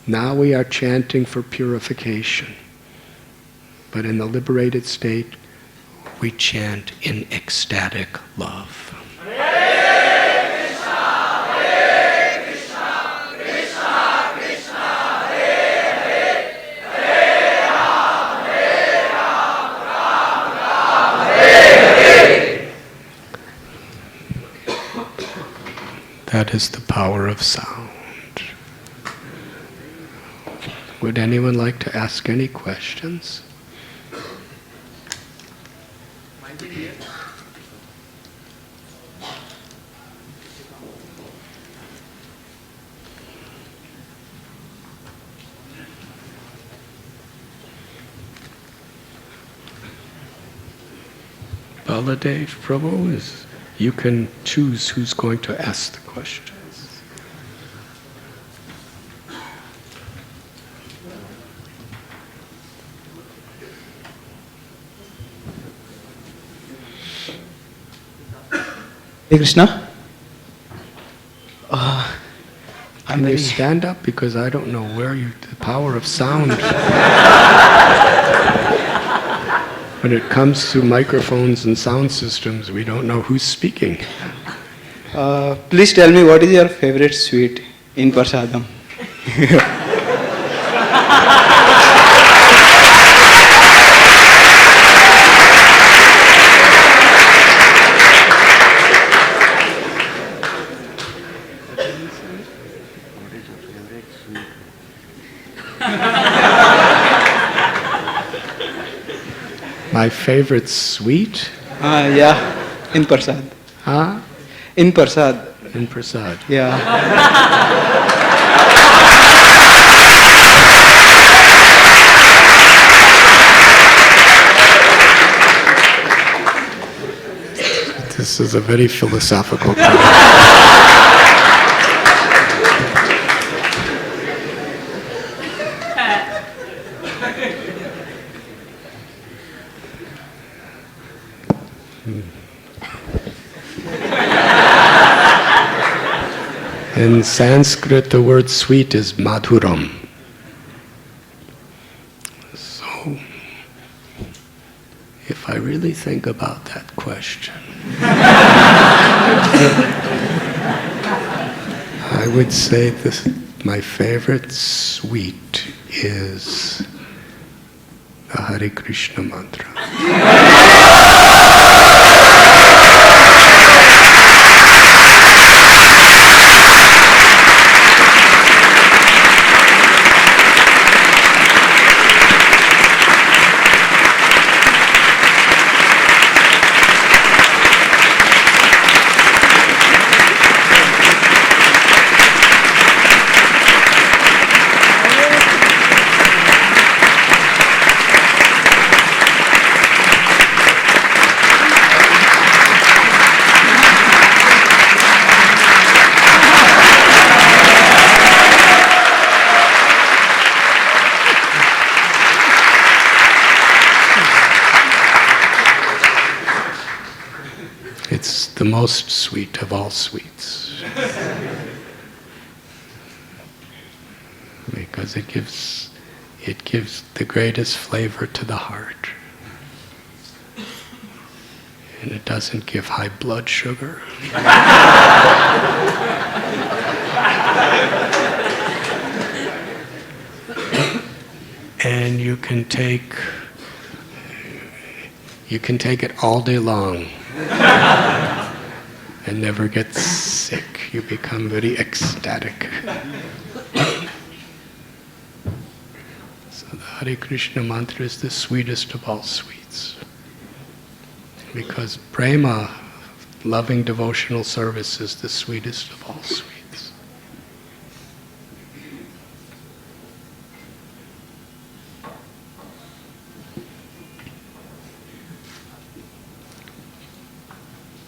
Now we are chanting for purification, but in the liberated state, we chant in ecstatic love. That is the power of sound. Would anyone like to ask any questions? Baladev Prabhu, you can choose who's going to ask the questions. Hare Krishna. Can you stand up? Because I don't know where the power of sound. When it comes to microphones and sound systems, we don't know who's speaking. Please tell me, what is your favorite sweet in Prasadam? My favorite sweet? Yeah, in Prasad. Huh? In Prasad. In Prasad. Yeah. This is a very philosophical question. In Sanskrit, the word sweet is madhuram. So, if I really think about that question, I would say this, my favorite sweet is the Hare Krishna mantra. It's the most sweet of all sweets. Because it gives the greatest flavor to the heart. And it doesn't give high blood sugar. And you can take it all day long and never get sick. You become very ecstatic. So the Hare Krishna mantra is the sweetest of all sweets. Because prema, loving devotional service, is the sweetest of all sweets.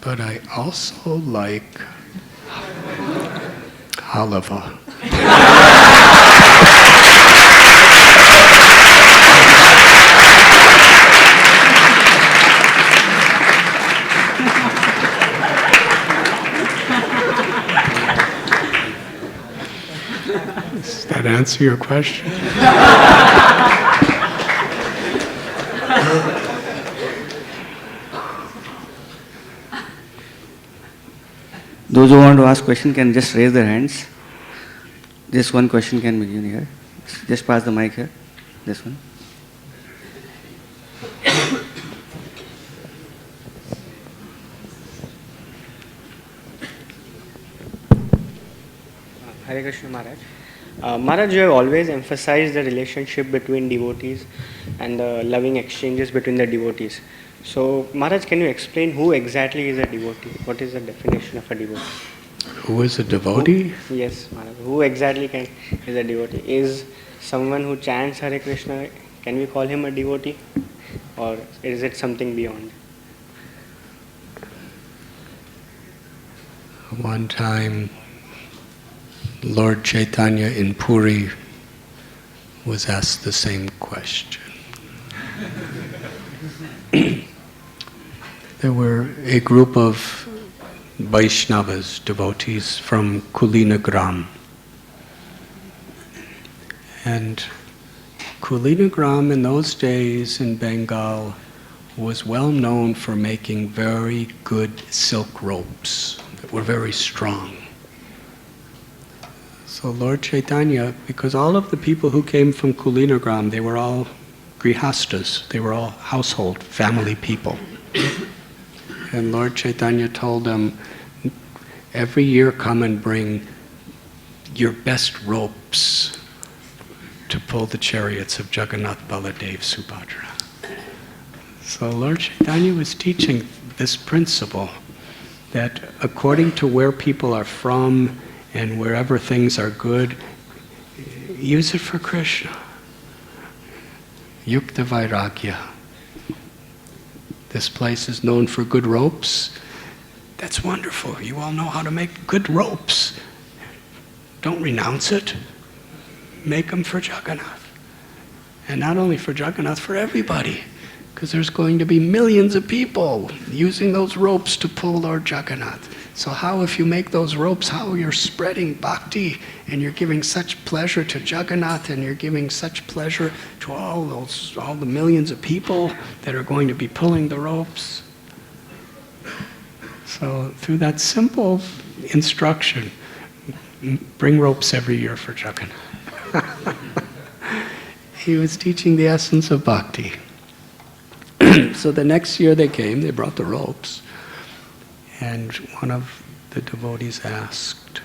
But I also like halava. Does that answer your question? Those who want to ask question can just raise their hands. Just one question can begin here. Just pass the mic here. This one. Hare Krishna Maharaj. Maharaj, you have always emphasized the relationship between devotees and the loving exchanges between the devotees. So, Maharaj, can you explain who exactly is a devotee? What is the definition of a devotee? Who is a devotee? Yes, Maharaj. Who exactly is a devotee? Is someone who chants Hare Krishna, can we call him a devotee? Or is it something beyond? One time, Lord Chaitanya in Puri was asked the same question. There were a group of Vaishnavas, devotees from Kulinagram. And Kulinagram in those days in Bengal was well known for making very good silk ropes that were very strong. So Lord Chaitanya, because all of the people who came from Kulinagram, they were all grihastas, they were all household, family people. And Lord Chaitanya told them, every year come and bring your best ropes to pull the chariots of Jagannath, Baladev, Subhadra. So Lord Chaitanya was teaching this principle that according to where people are from and wherever things are good, use it for Krishna. Yukta Vairagya. This place is known for good ropes. That's wonderful. You all know how to make good ropes. Don't renounce it. Make them for Jagannath. And not only for Jagannath, for everybody. Because there's going to be millions of people using those ropes to pull Lord Jagannath. So how, if you make those ropes, how you're spreading bhakti and you're giving such pleasure to Jagannath and you're giving such pleasure to all the millions of people that are going to be pulling the ropes. So through that simple instruction, bring ropes every year for Jagannath. He was teaching the essence of bhakti. So the next year they came, they brought the ropes. And one of the devotees asked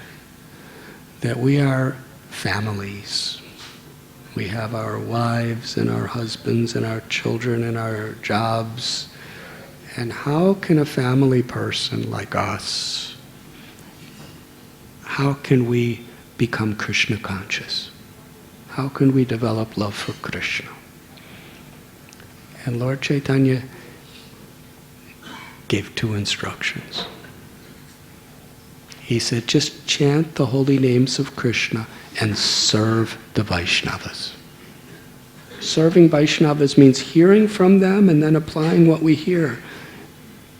that we are families. We have our wives and our husbands and our children and our jobs. And how can a family person like us, how can we become Krishna conscious? How can we develop love for Krishna? And Lord Chaitanya gave 2 instructions. He said, just chant the holy names of Krishna and serve the Vaishnavas. Serving Vaishnavas means hearing from them and then applying what we hear.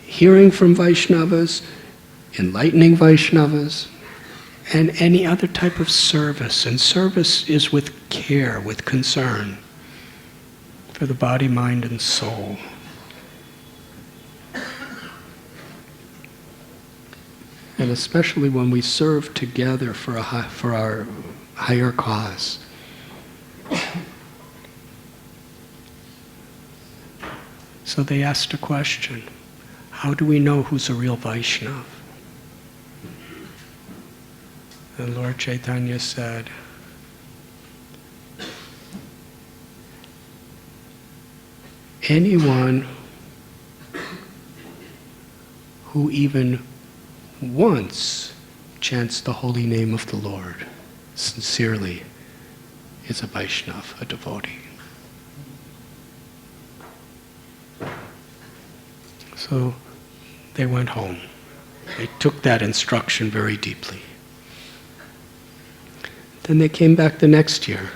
Hearing from Vaishnavas, enlightening Vaishnavas, and any other type of service. And service is with care, with concern for the body, mind, and soul. And especially when we serve together for our higher cause. So they asked a question, how do we know who's a real Vaishnava? And Lord Chaitanya said, anyone who even once chants the holy name of the Lord sincerely is a Vaishnava, a devotee. So they went home. They took that instruction very deeply. Then they came back the next year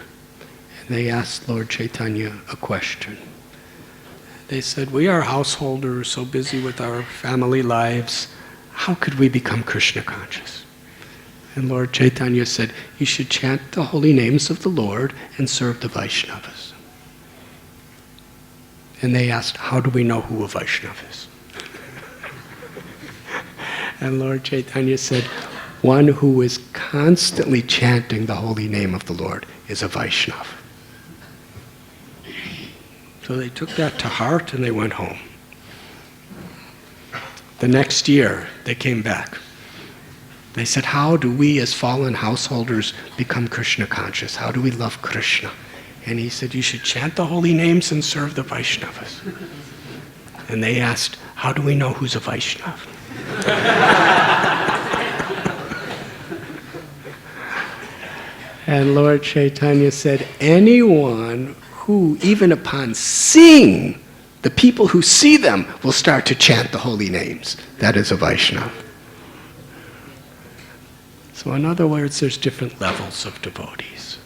and they asked Lord Chaitanya a question. They said, we are householders, so busy with our family lives. How could we become Krishna conscious? And Lord Chaitanya said, you should chant the holy names of the Lord and serve the Vaishnavas. And they asked, how do we know who a Vaishnava is? And Lord Chaitanya said, one who is constantly chanting the holy name of the Lord is a Vaishnava. So they took that to heart and they went home. The next year, they came back. They said, how do we as fallen householders become Krishna conscious? How do we love Krishna? And he said, you should chant the holy names and serve the Vaishnavas. And they asked, how do we know who's a Vaishnava? And Lord Chaitanya said, anyone who, even upon seeing the people who see them, will start to chant the holy names, that is a Vaishnava. So in other words, there's different levels of devotees.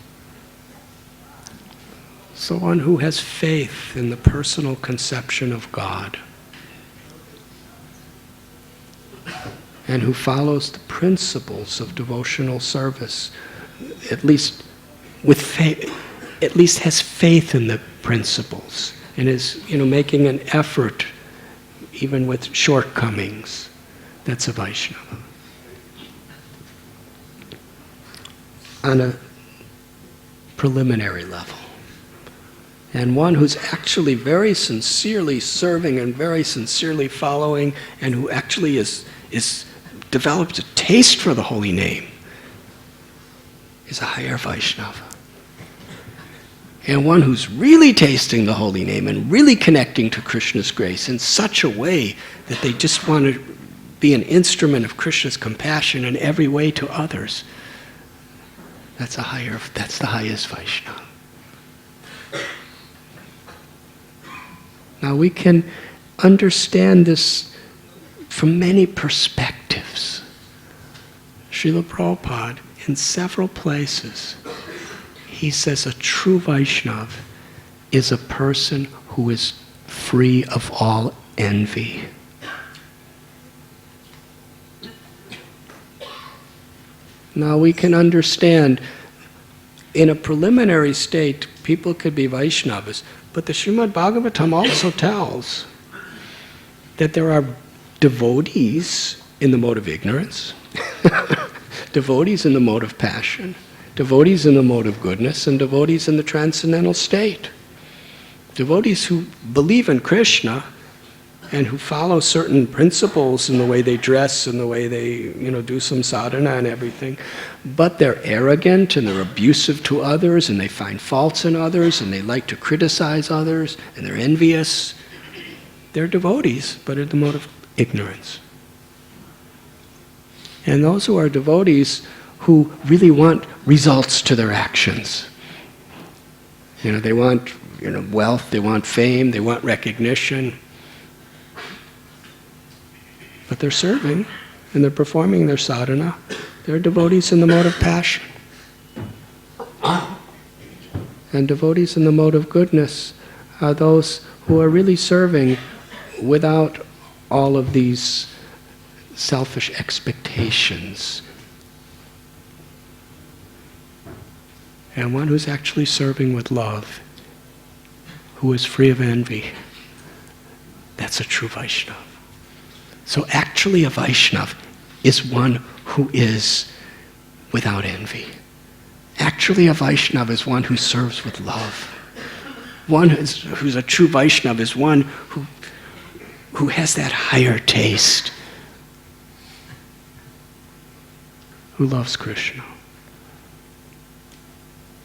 So one who has faith in the personal conception of God and who follows the principles of devotional service, at least with faith, at least has faith in the principles and is, making an effort even with shortcomings, that's a Vaishnava. On a preliminary level. And one who's actually very sincerely serving and very sincerely following and who actually is developed a taste for the holy name is a higher Vaishnava. And one who's really tasting the holy name and really connecting to Krishna's grace in such a way that they just want to be an instrument of Krishna's compassion in every way to others, that's the highest Vaishnava. Now we can understand this from many perspectives. Srila Prabhupada, in several places, he says a true Vaishnava is a person who is free of all envy. Now we can understand, in a preliminary state, people could be Vaishnavas, but the Srimad Bhagavatam also tells that there are devotees in the mode of ignorance, devotees in the mode of passion, devotees in the mode of goodness, and devotees in the transcendental state. Devotees who believe in Krishna and who follow certain principles in the way they dress and the way they, do some sadhana and everything, but they're arrogant and they're abusive to others and they find faults in others and they like to criticize others and they're envious. They're devotees, but in the mode of ignorance. And those who are devotees who really want results to their actions. They want, wealth, they want fame, they want recognition. But they're serving and they're performing their sadhana. They're devotees in the mode of passion. And devotees in the mode of goodness are those who are really serving without all of these selfish expectations. And one who's actually serving with love, who is free of envy, that's a true Vaishnava. So actually a Vaishnava is one who is without envy. Actually a Vaishnava is one who serves with love. One who's a true Vaishnava is one who has that higher taste, who loves Krishna.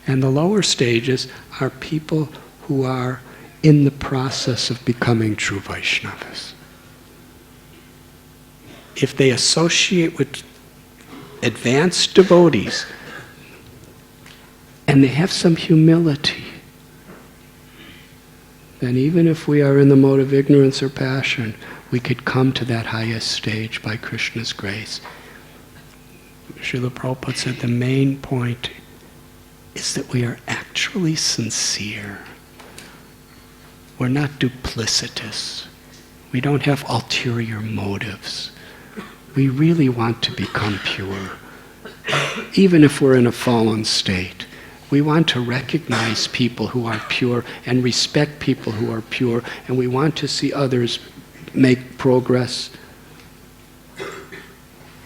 And the lower stages are people who are in the process of becoming true Vaishnavas. If they associate with advanced devotees and they have some humility, then even if we are in the mode of ignorance or passion, we could come to that highest stage by Krishna's grace. Srila Prabhupada said the main point is that we are actually sincere. We're not duplicitous. We don't have ulterior motives. We really want to become pure. Even if we're in a fallen state, we want to recognize people who are pure and respect people who are pure, and we want to see others make progress.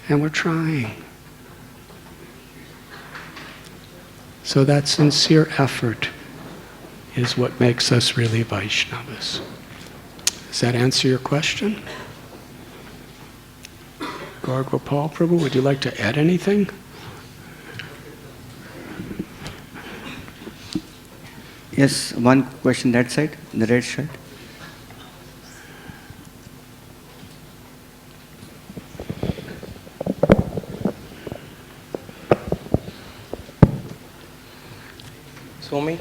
And we're trying. So that sincere effort is what makes us really Vaishnavas. Does that answer your question? Gaur Gopal Prabhu, would you like to add anything? Yes, one question that side, the red shirt. Swami,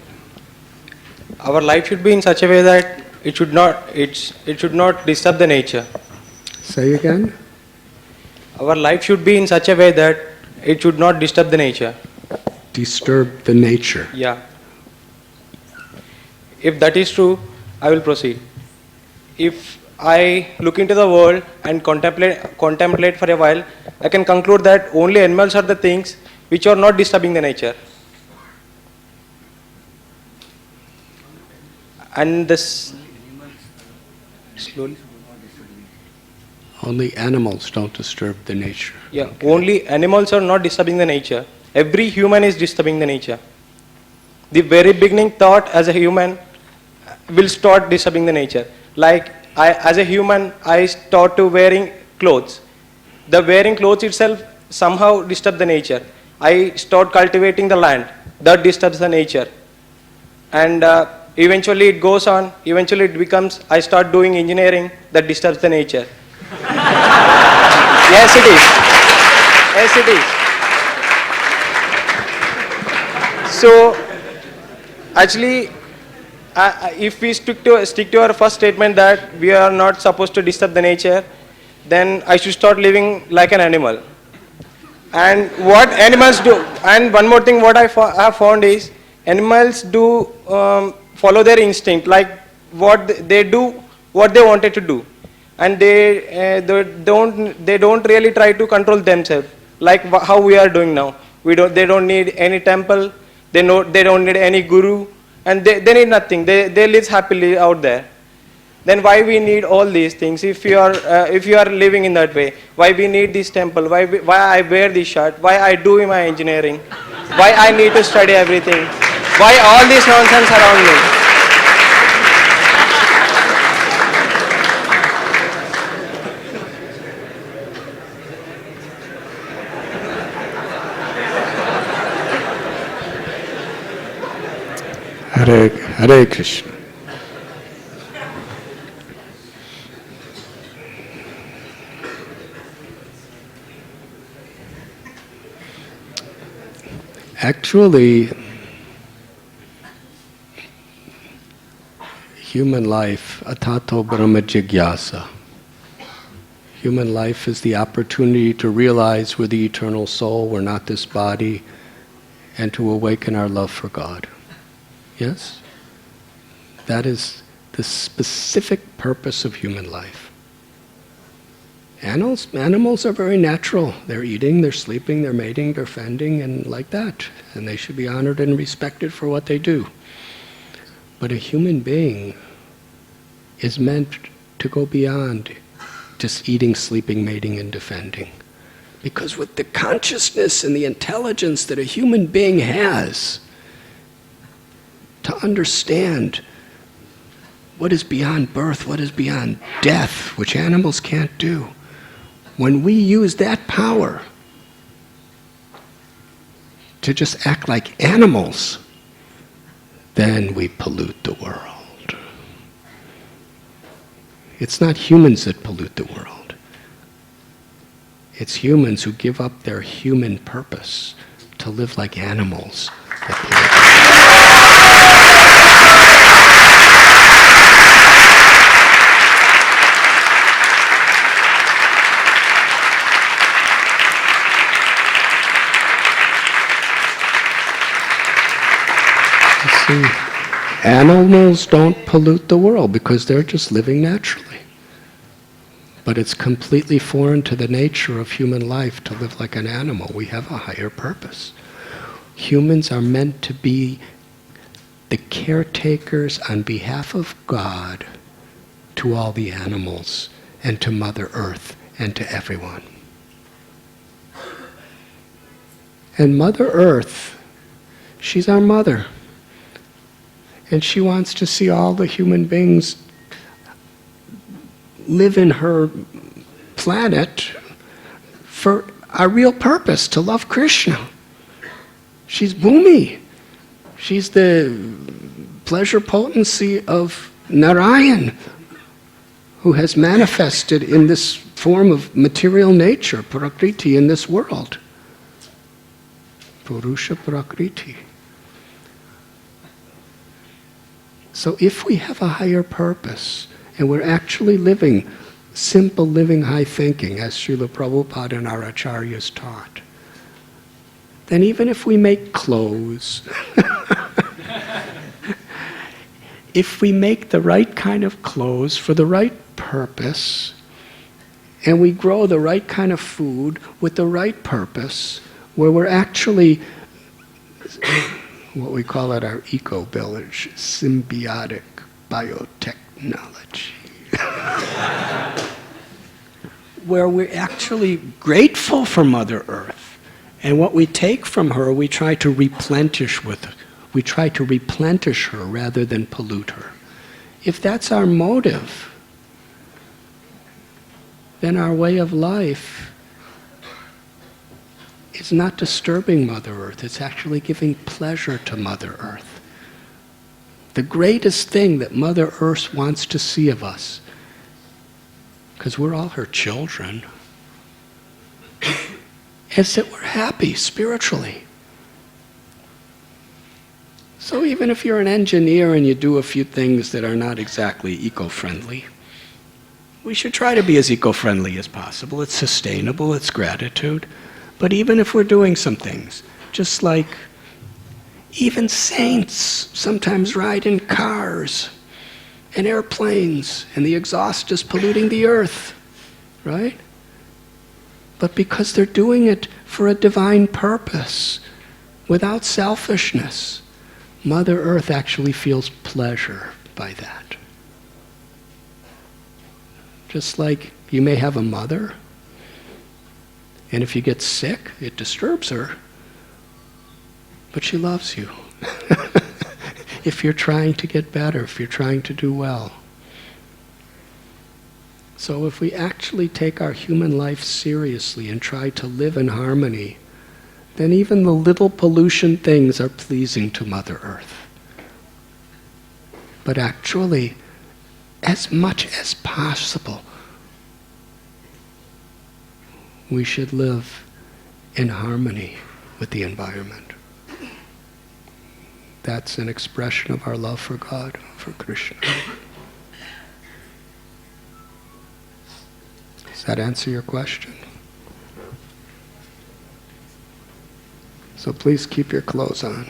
our life should be in such a way that it should not disturb the nature. Say again? Our life should be in such a way that it should not disturb the nature. Disturb the nature. Yeah. If that is true, I will proceed. If I look into the world and contemplate for a while, I can conclude that only animals are the things which are not disturbing the nature. And this slowly. Only animals don't disturb the nature. Yeah, only animals are not disturbing the nature. Every human is disturbing the nature. The very beginning thought as a human will start disturbing the nature. Like as a human, I start to wearing clothes. The wearing clothes itself somehow disturb the nature. I start cultivating the land. That disturbs the nature. And eventually it goes on. Eventually it becomes, I start doing engineering. That disturbs the nature. Yes, it is. Yes, it is. So, actually, if we stick to our first statement that we are not supposed to disturb the nature, then I should start living like an animal. And what animals do, and one more thing what I have found is, animals do follow their instinct, like what they do, what they wanted to do. And they don't really try to control themselves. like how we are doing now. They don't need any temple, they don't need any guru, and they need nothing. They live happily out there. Then why we need all these things if you are living in that way? Why we need this temple? Why I wear this shirt? Why I do my engineering? Why I need to study everything? Why all this nonsense around me? Hare Krishna. Actually, human life, atato brahma jigyasa. Human life is the opportunity to realize we're the eternal soul, we're not this body, and to awaken our love for God. Yes? That is the specific purpose of human life. Animals are very natural. They're eating, they're sleeping, they're mating, they're fending, and like that. And they should be honored and respected for what they do. But a human being is meant to go beyond just eating, sleeping, mating, and defending. Because with the consciousness and the intelligence that a human being has, to understand what is beyond birth, what is beyond death, which animals can't do. When we use that power to just act like animals, then we pollute the world. It's not humans that pollute the world. It's humans who give up their human purpose to live like animals that pollute the world. Animals don't pollute the world because they're just living naturally. But it's completely foreign to the nature of human life to live like an animal. We have a higher purpose. Humans are meant to be the caretakers on behalf of God to all the animals and to Mother Earth and to everyone. And Mother Earth, she's our mother. And she wants to see all the human beings live in her planet for our real purpose, to love Krishna. She's Bhumi. She's the pleasure potency of Narayan, who has manifested in this form of material nature, prakriti, in this world. Purusha prakriti. So if we have a higher purpose, and we're actually living simple living, high thinking, as Srila Prabhupada and our acharyas taught, then even if we make clothes, if we make the right kind of clothes for the right purpose, and we grow the right kind of food with the right purpose, where we're actually what we call at our eco-village, symbiotic biotechnology. Where we're actually grateful for Mother Earth. And what we take from her, we try to replenish with it. We try to replenish her rather than pollute her. If that's our motive, then our way of life is not disturbing Mother Earth, it's actually giving pleasure to Mother Earth. The greatest thing that Mother Earth wants to see of us, because we're all her children, is that we're happy spiritually. So even if you're an engineer and you do a few things that are not exactly eco-friendly, we should try to be as eco-friendly as possible. It's sustainable, it's gratitude. But even if we're doing some things, just like even saints sometimes ride in cars and airplanes, and the exhaust is polluting the earth, right? but because they're doing it for a divine purpose, without selfishness. Mother Earth actually feels pleasure by that. Just like you may have a mother, and if you get sick, it disturbs her, but she loves you. If you're trying to get better, if you're trying to do well. So if we actually take our human life seriously and try to live in harmony, then even the little pollution things are pleasing to Mother Earth. But actually, as much as possible, we should live in harmony with the environment. That's an expression of our love for God, for Krishna. Does that answer your question? So please keep your clothes on.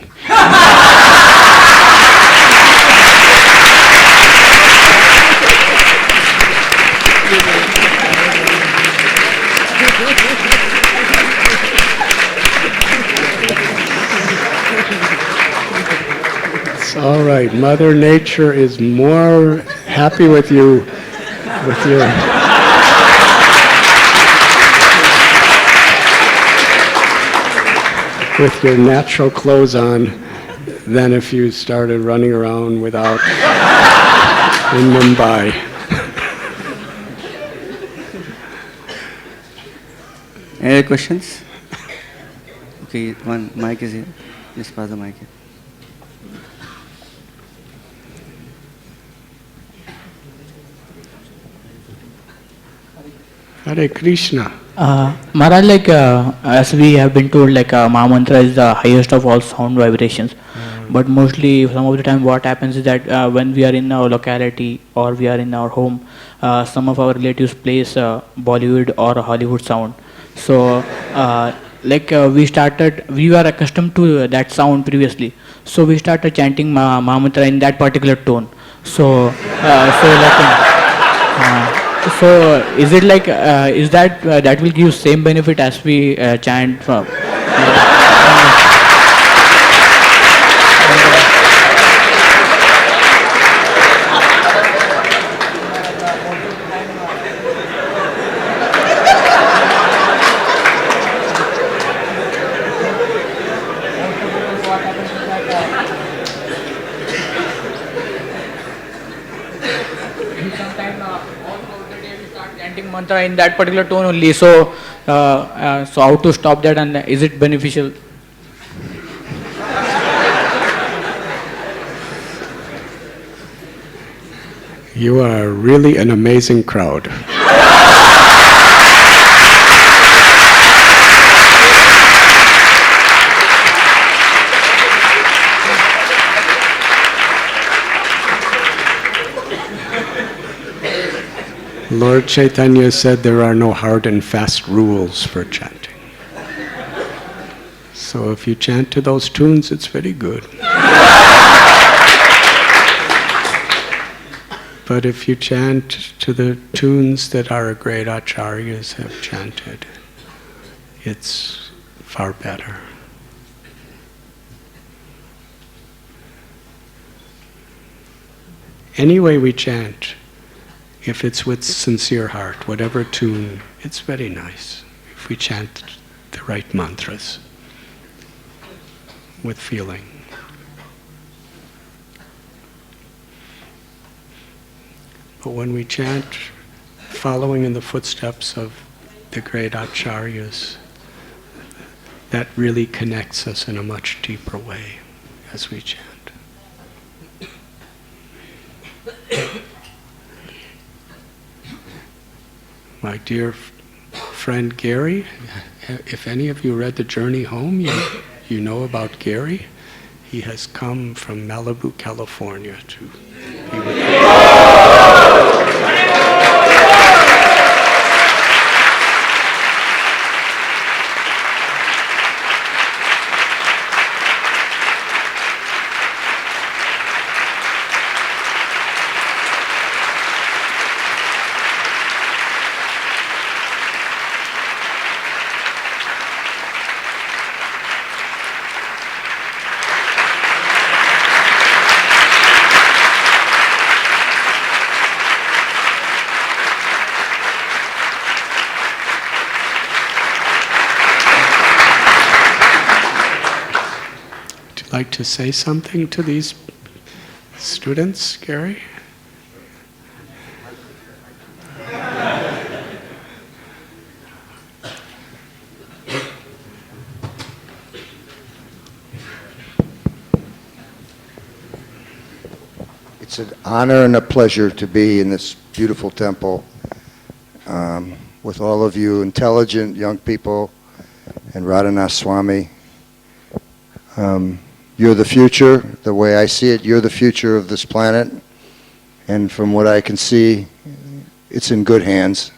It's all right. Mother Nature is more happy with you, with your natural clothes on than if you started running around without in Mumbai. Any other questions? Okay, one mic is here. Just pass the mic here. Hare Krishna. Maharaj, as we have been told, Maha Mantra is the highest of all sound vibrations. But mostly, some of the time, what happens is that when we are in our locality or we are in our home, some of our relatives plays Bollywood or Hollywood sound. So, we were accustomed to that sound previously. So we started chanting Maha Mantra in that particular tone. So is it is that will give same benefit as we chant from? Mantra in that particular tone only. So how to stop that, and is it beneficial? You are really an amazing crowd. Lord Chaitanya said there are no hard and fast rules for chanting. So if you chant to those tunes, it's very good. But if you chant to the tunes that our great acharyas have chanted, it's far better. Any way we chant, if it's with sincere heart, whatever tune, it's very nice. If we chant the right mantras with feeling. But when we chant following in the footsteps of the great acharyas, that really connects us in a much deeper way as we chant. My dear friend Gary, if any of you read The Journey Home, you know about Gary. He has come from Malibu, California to be with you. like to say something to these students, Gary? It's an honor and a pleasure to be in this beautiful temple with all of you intelligent young people and Radhanath Swami. You're the future. The way I see it, you're the future of this planet. And from what I can see, it's in good hands.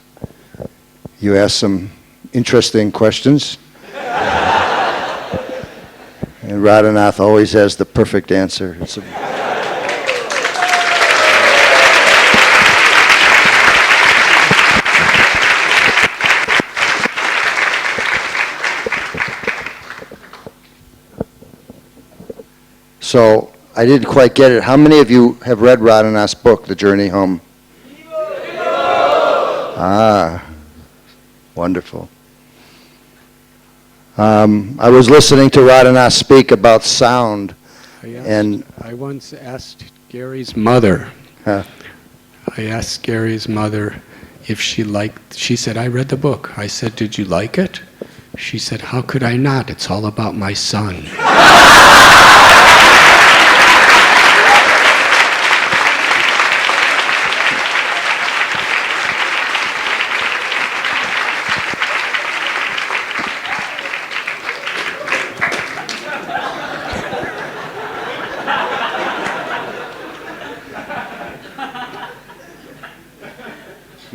You asked some interesting questions. And Radhanath always has the perfect answer. So, I didn't quite get it. How many of you have read Radhanath's book, The Journey Home? Ah, wonderful. I was listening to Radhanath speak about sound. I once asked Gary's mother. Huh? I asked Gary's mother if she liked. She said, "I read the book." I said, "Did you like it?" She said, "How could I not? It's all about my son."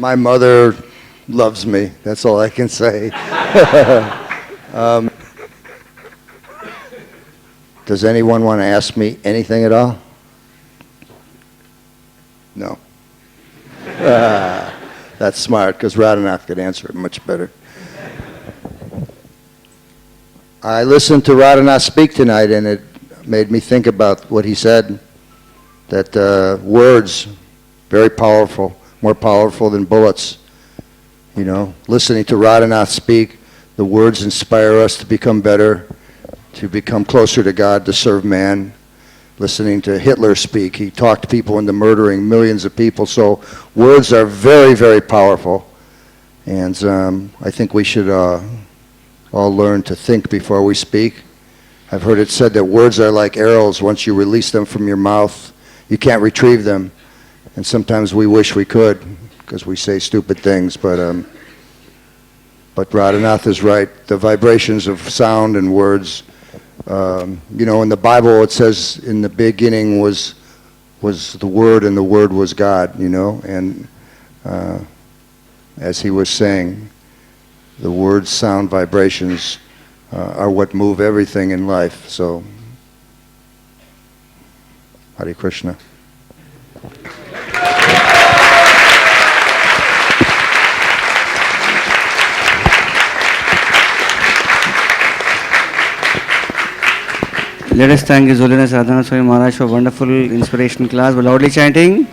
My mother loves me. That's all I can say. Does anyone want to ask me anything at all? No. That's smart, because Radhanath could answer it much better. I listened to Radhanath speak tonight, and it made me think about what he said, that words, very powerful, more powerful than bullets. You know, listening to Radhanath speak, the words inspire us to become better, to become closer to God, to serve man. Listening to Hitler speak, he talked people into murdering millions of people. So words are very, very powerful. And I think we should all learn to think before we speak. I've heard it said that words are like arrows. Once you release them from your mouth, you can't retrieve them. And sometimes we wish we could, because we say stupid things. But Radhanath is right. The vibrations of sound and words. You know, in the Bible it says, in the beginning was the Word, and the Word was God. You know, and as he was saying, the words, sound, vibrations are what move everything in life. So, Hare Krishna. Let us thank His Holiness Radhanath Swami Maharaj for wonderful inspiration class. We're loudly chanting.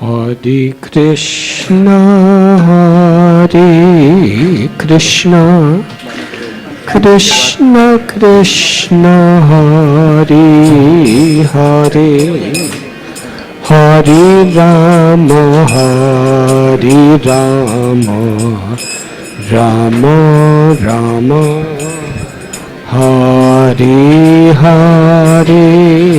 Hare Krishna, Hare Krishna, Krishna Krishna, Hare Hare, Hare Rama, Hare Rama, Rama Rama, Hare Hare.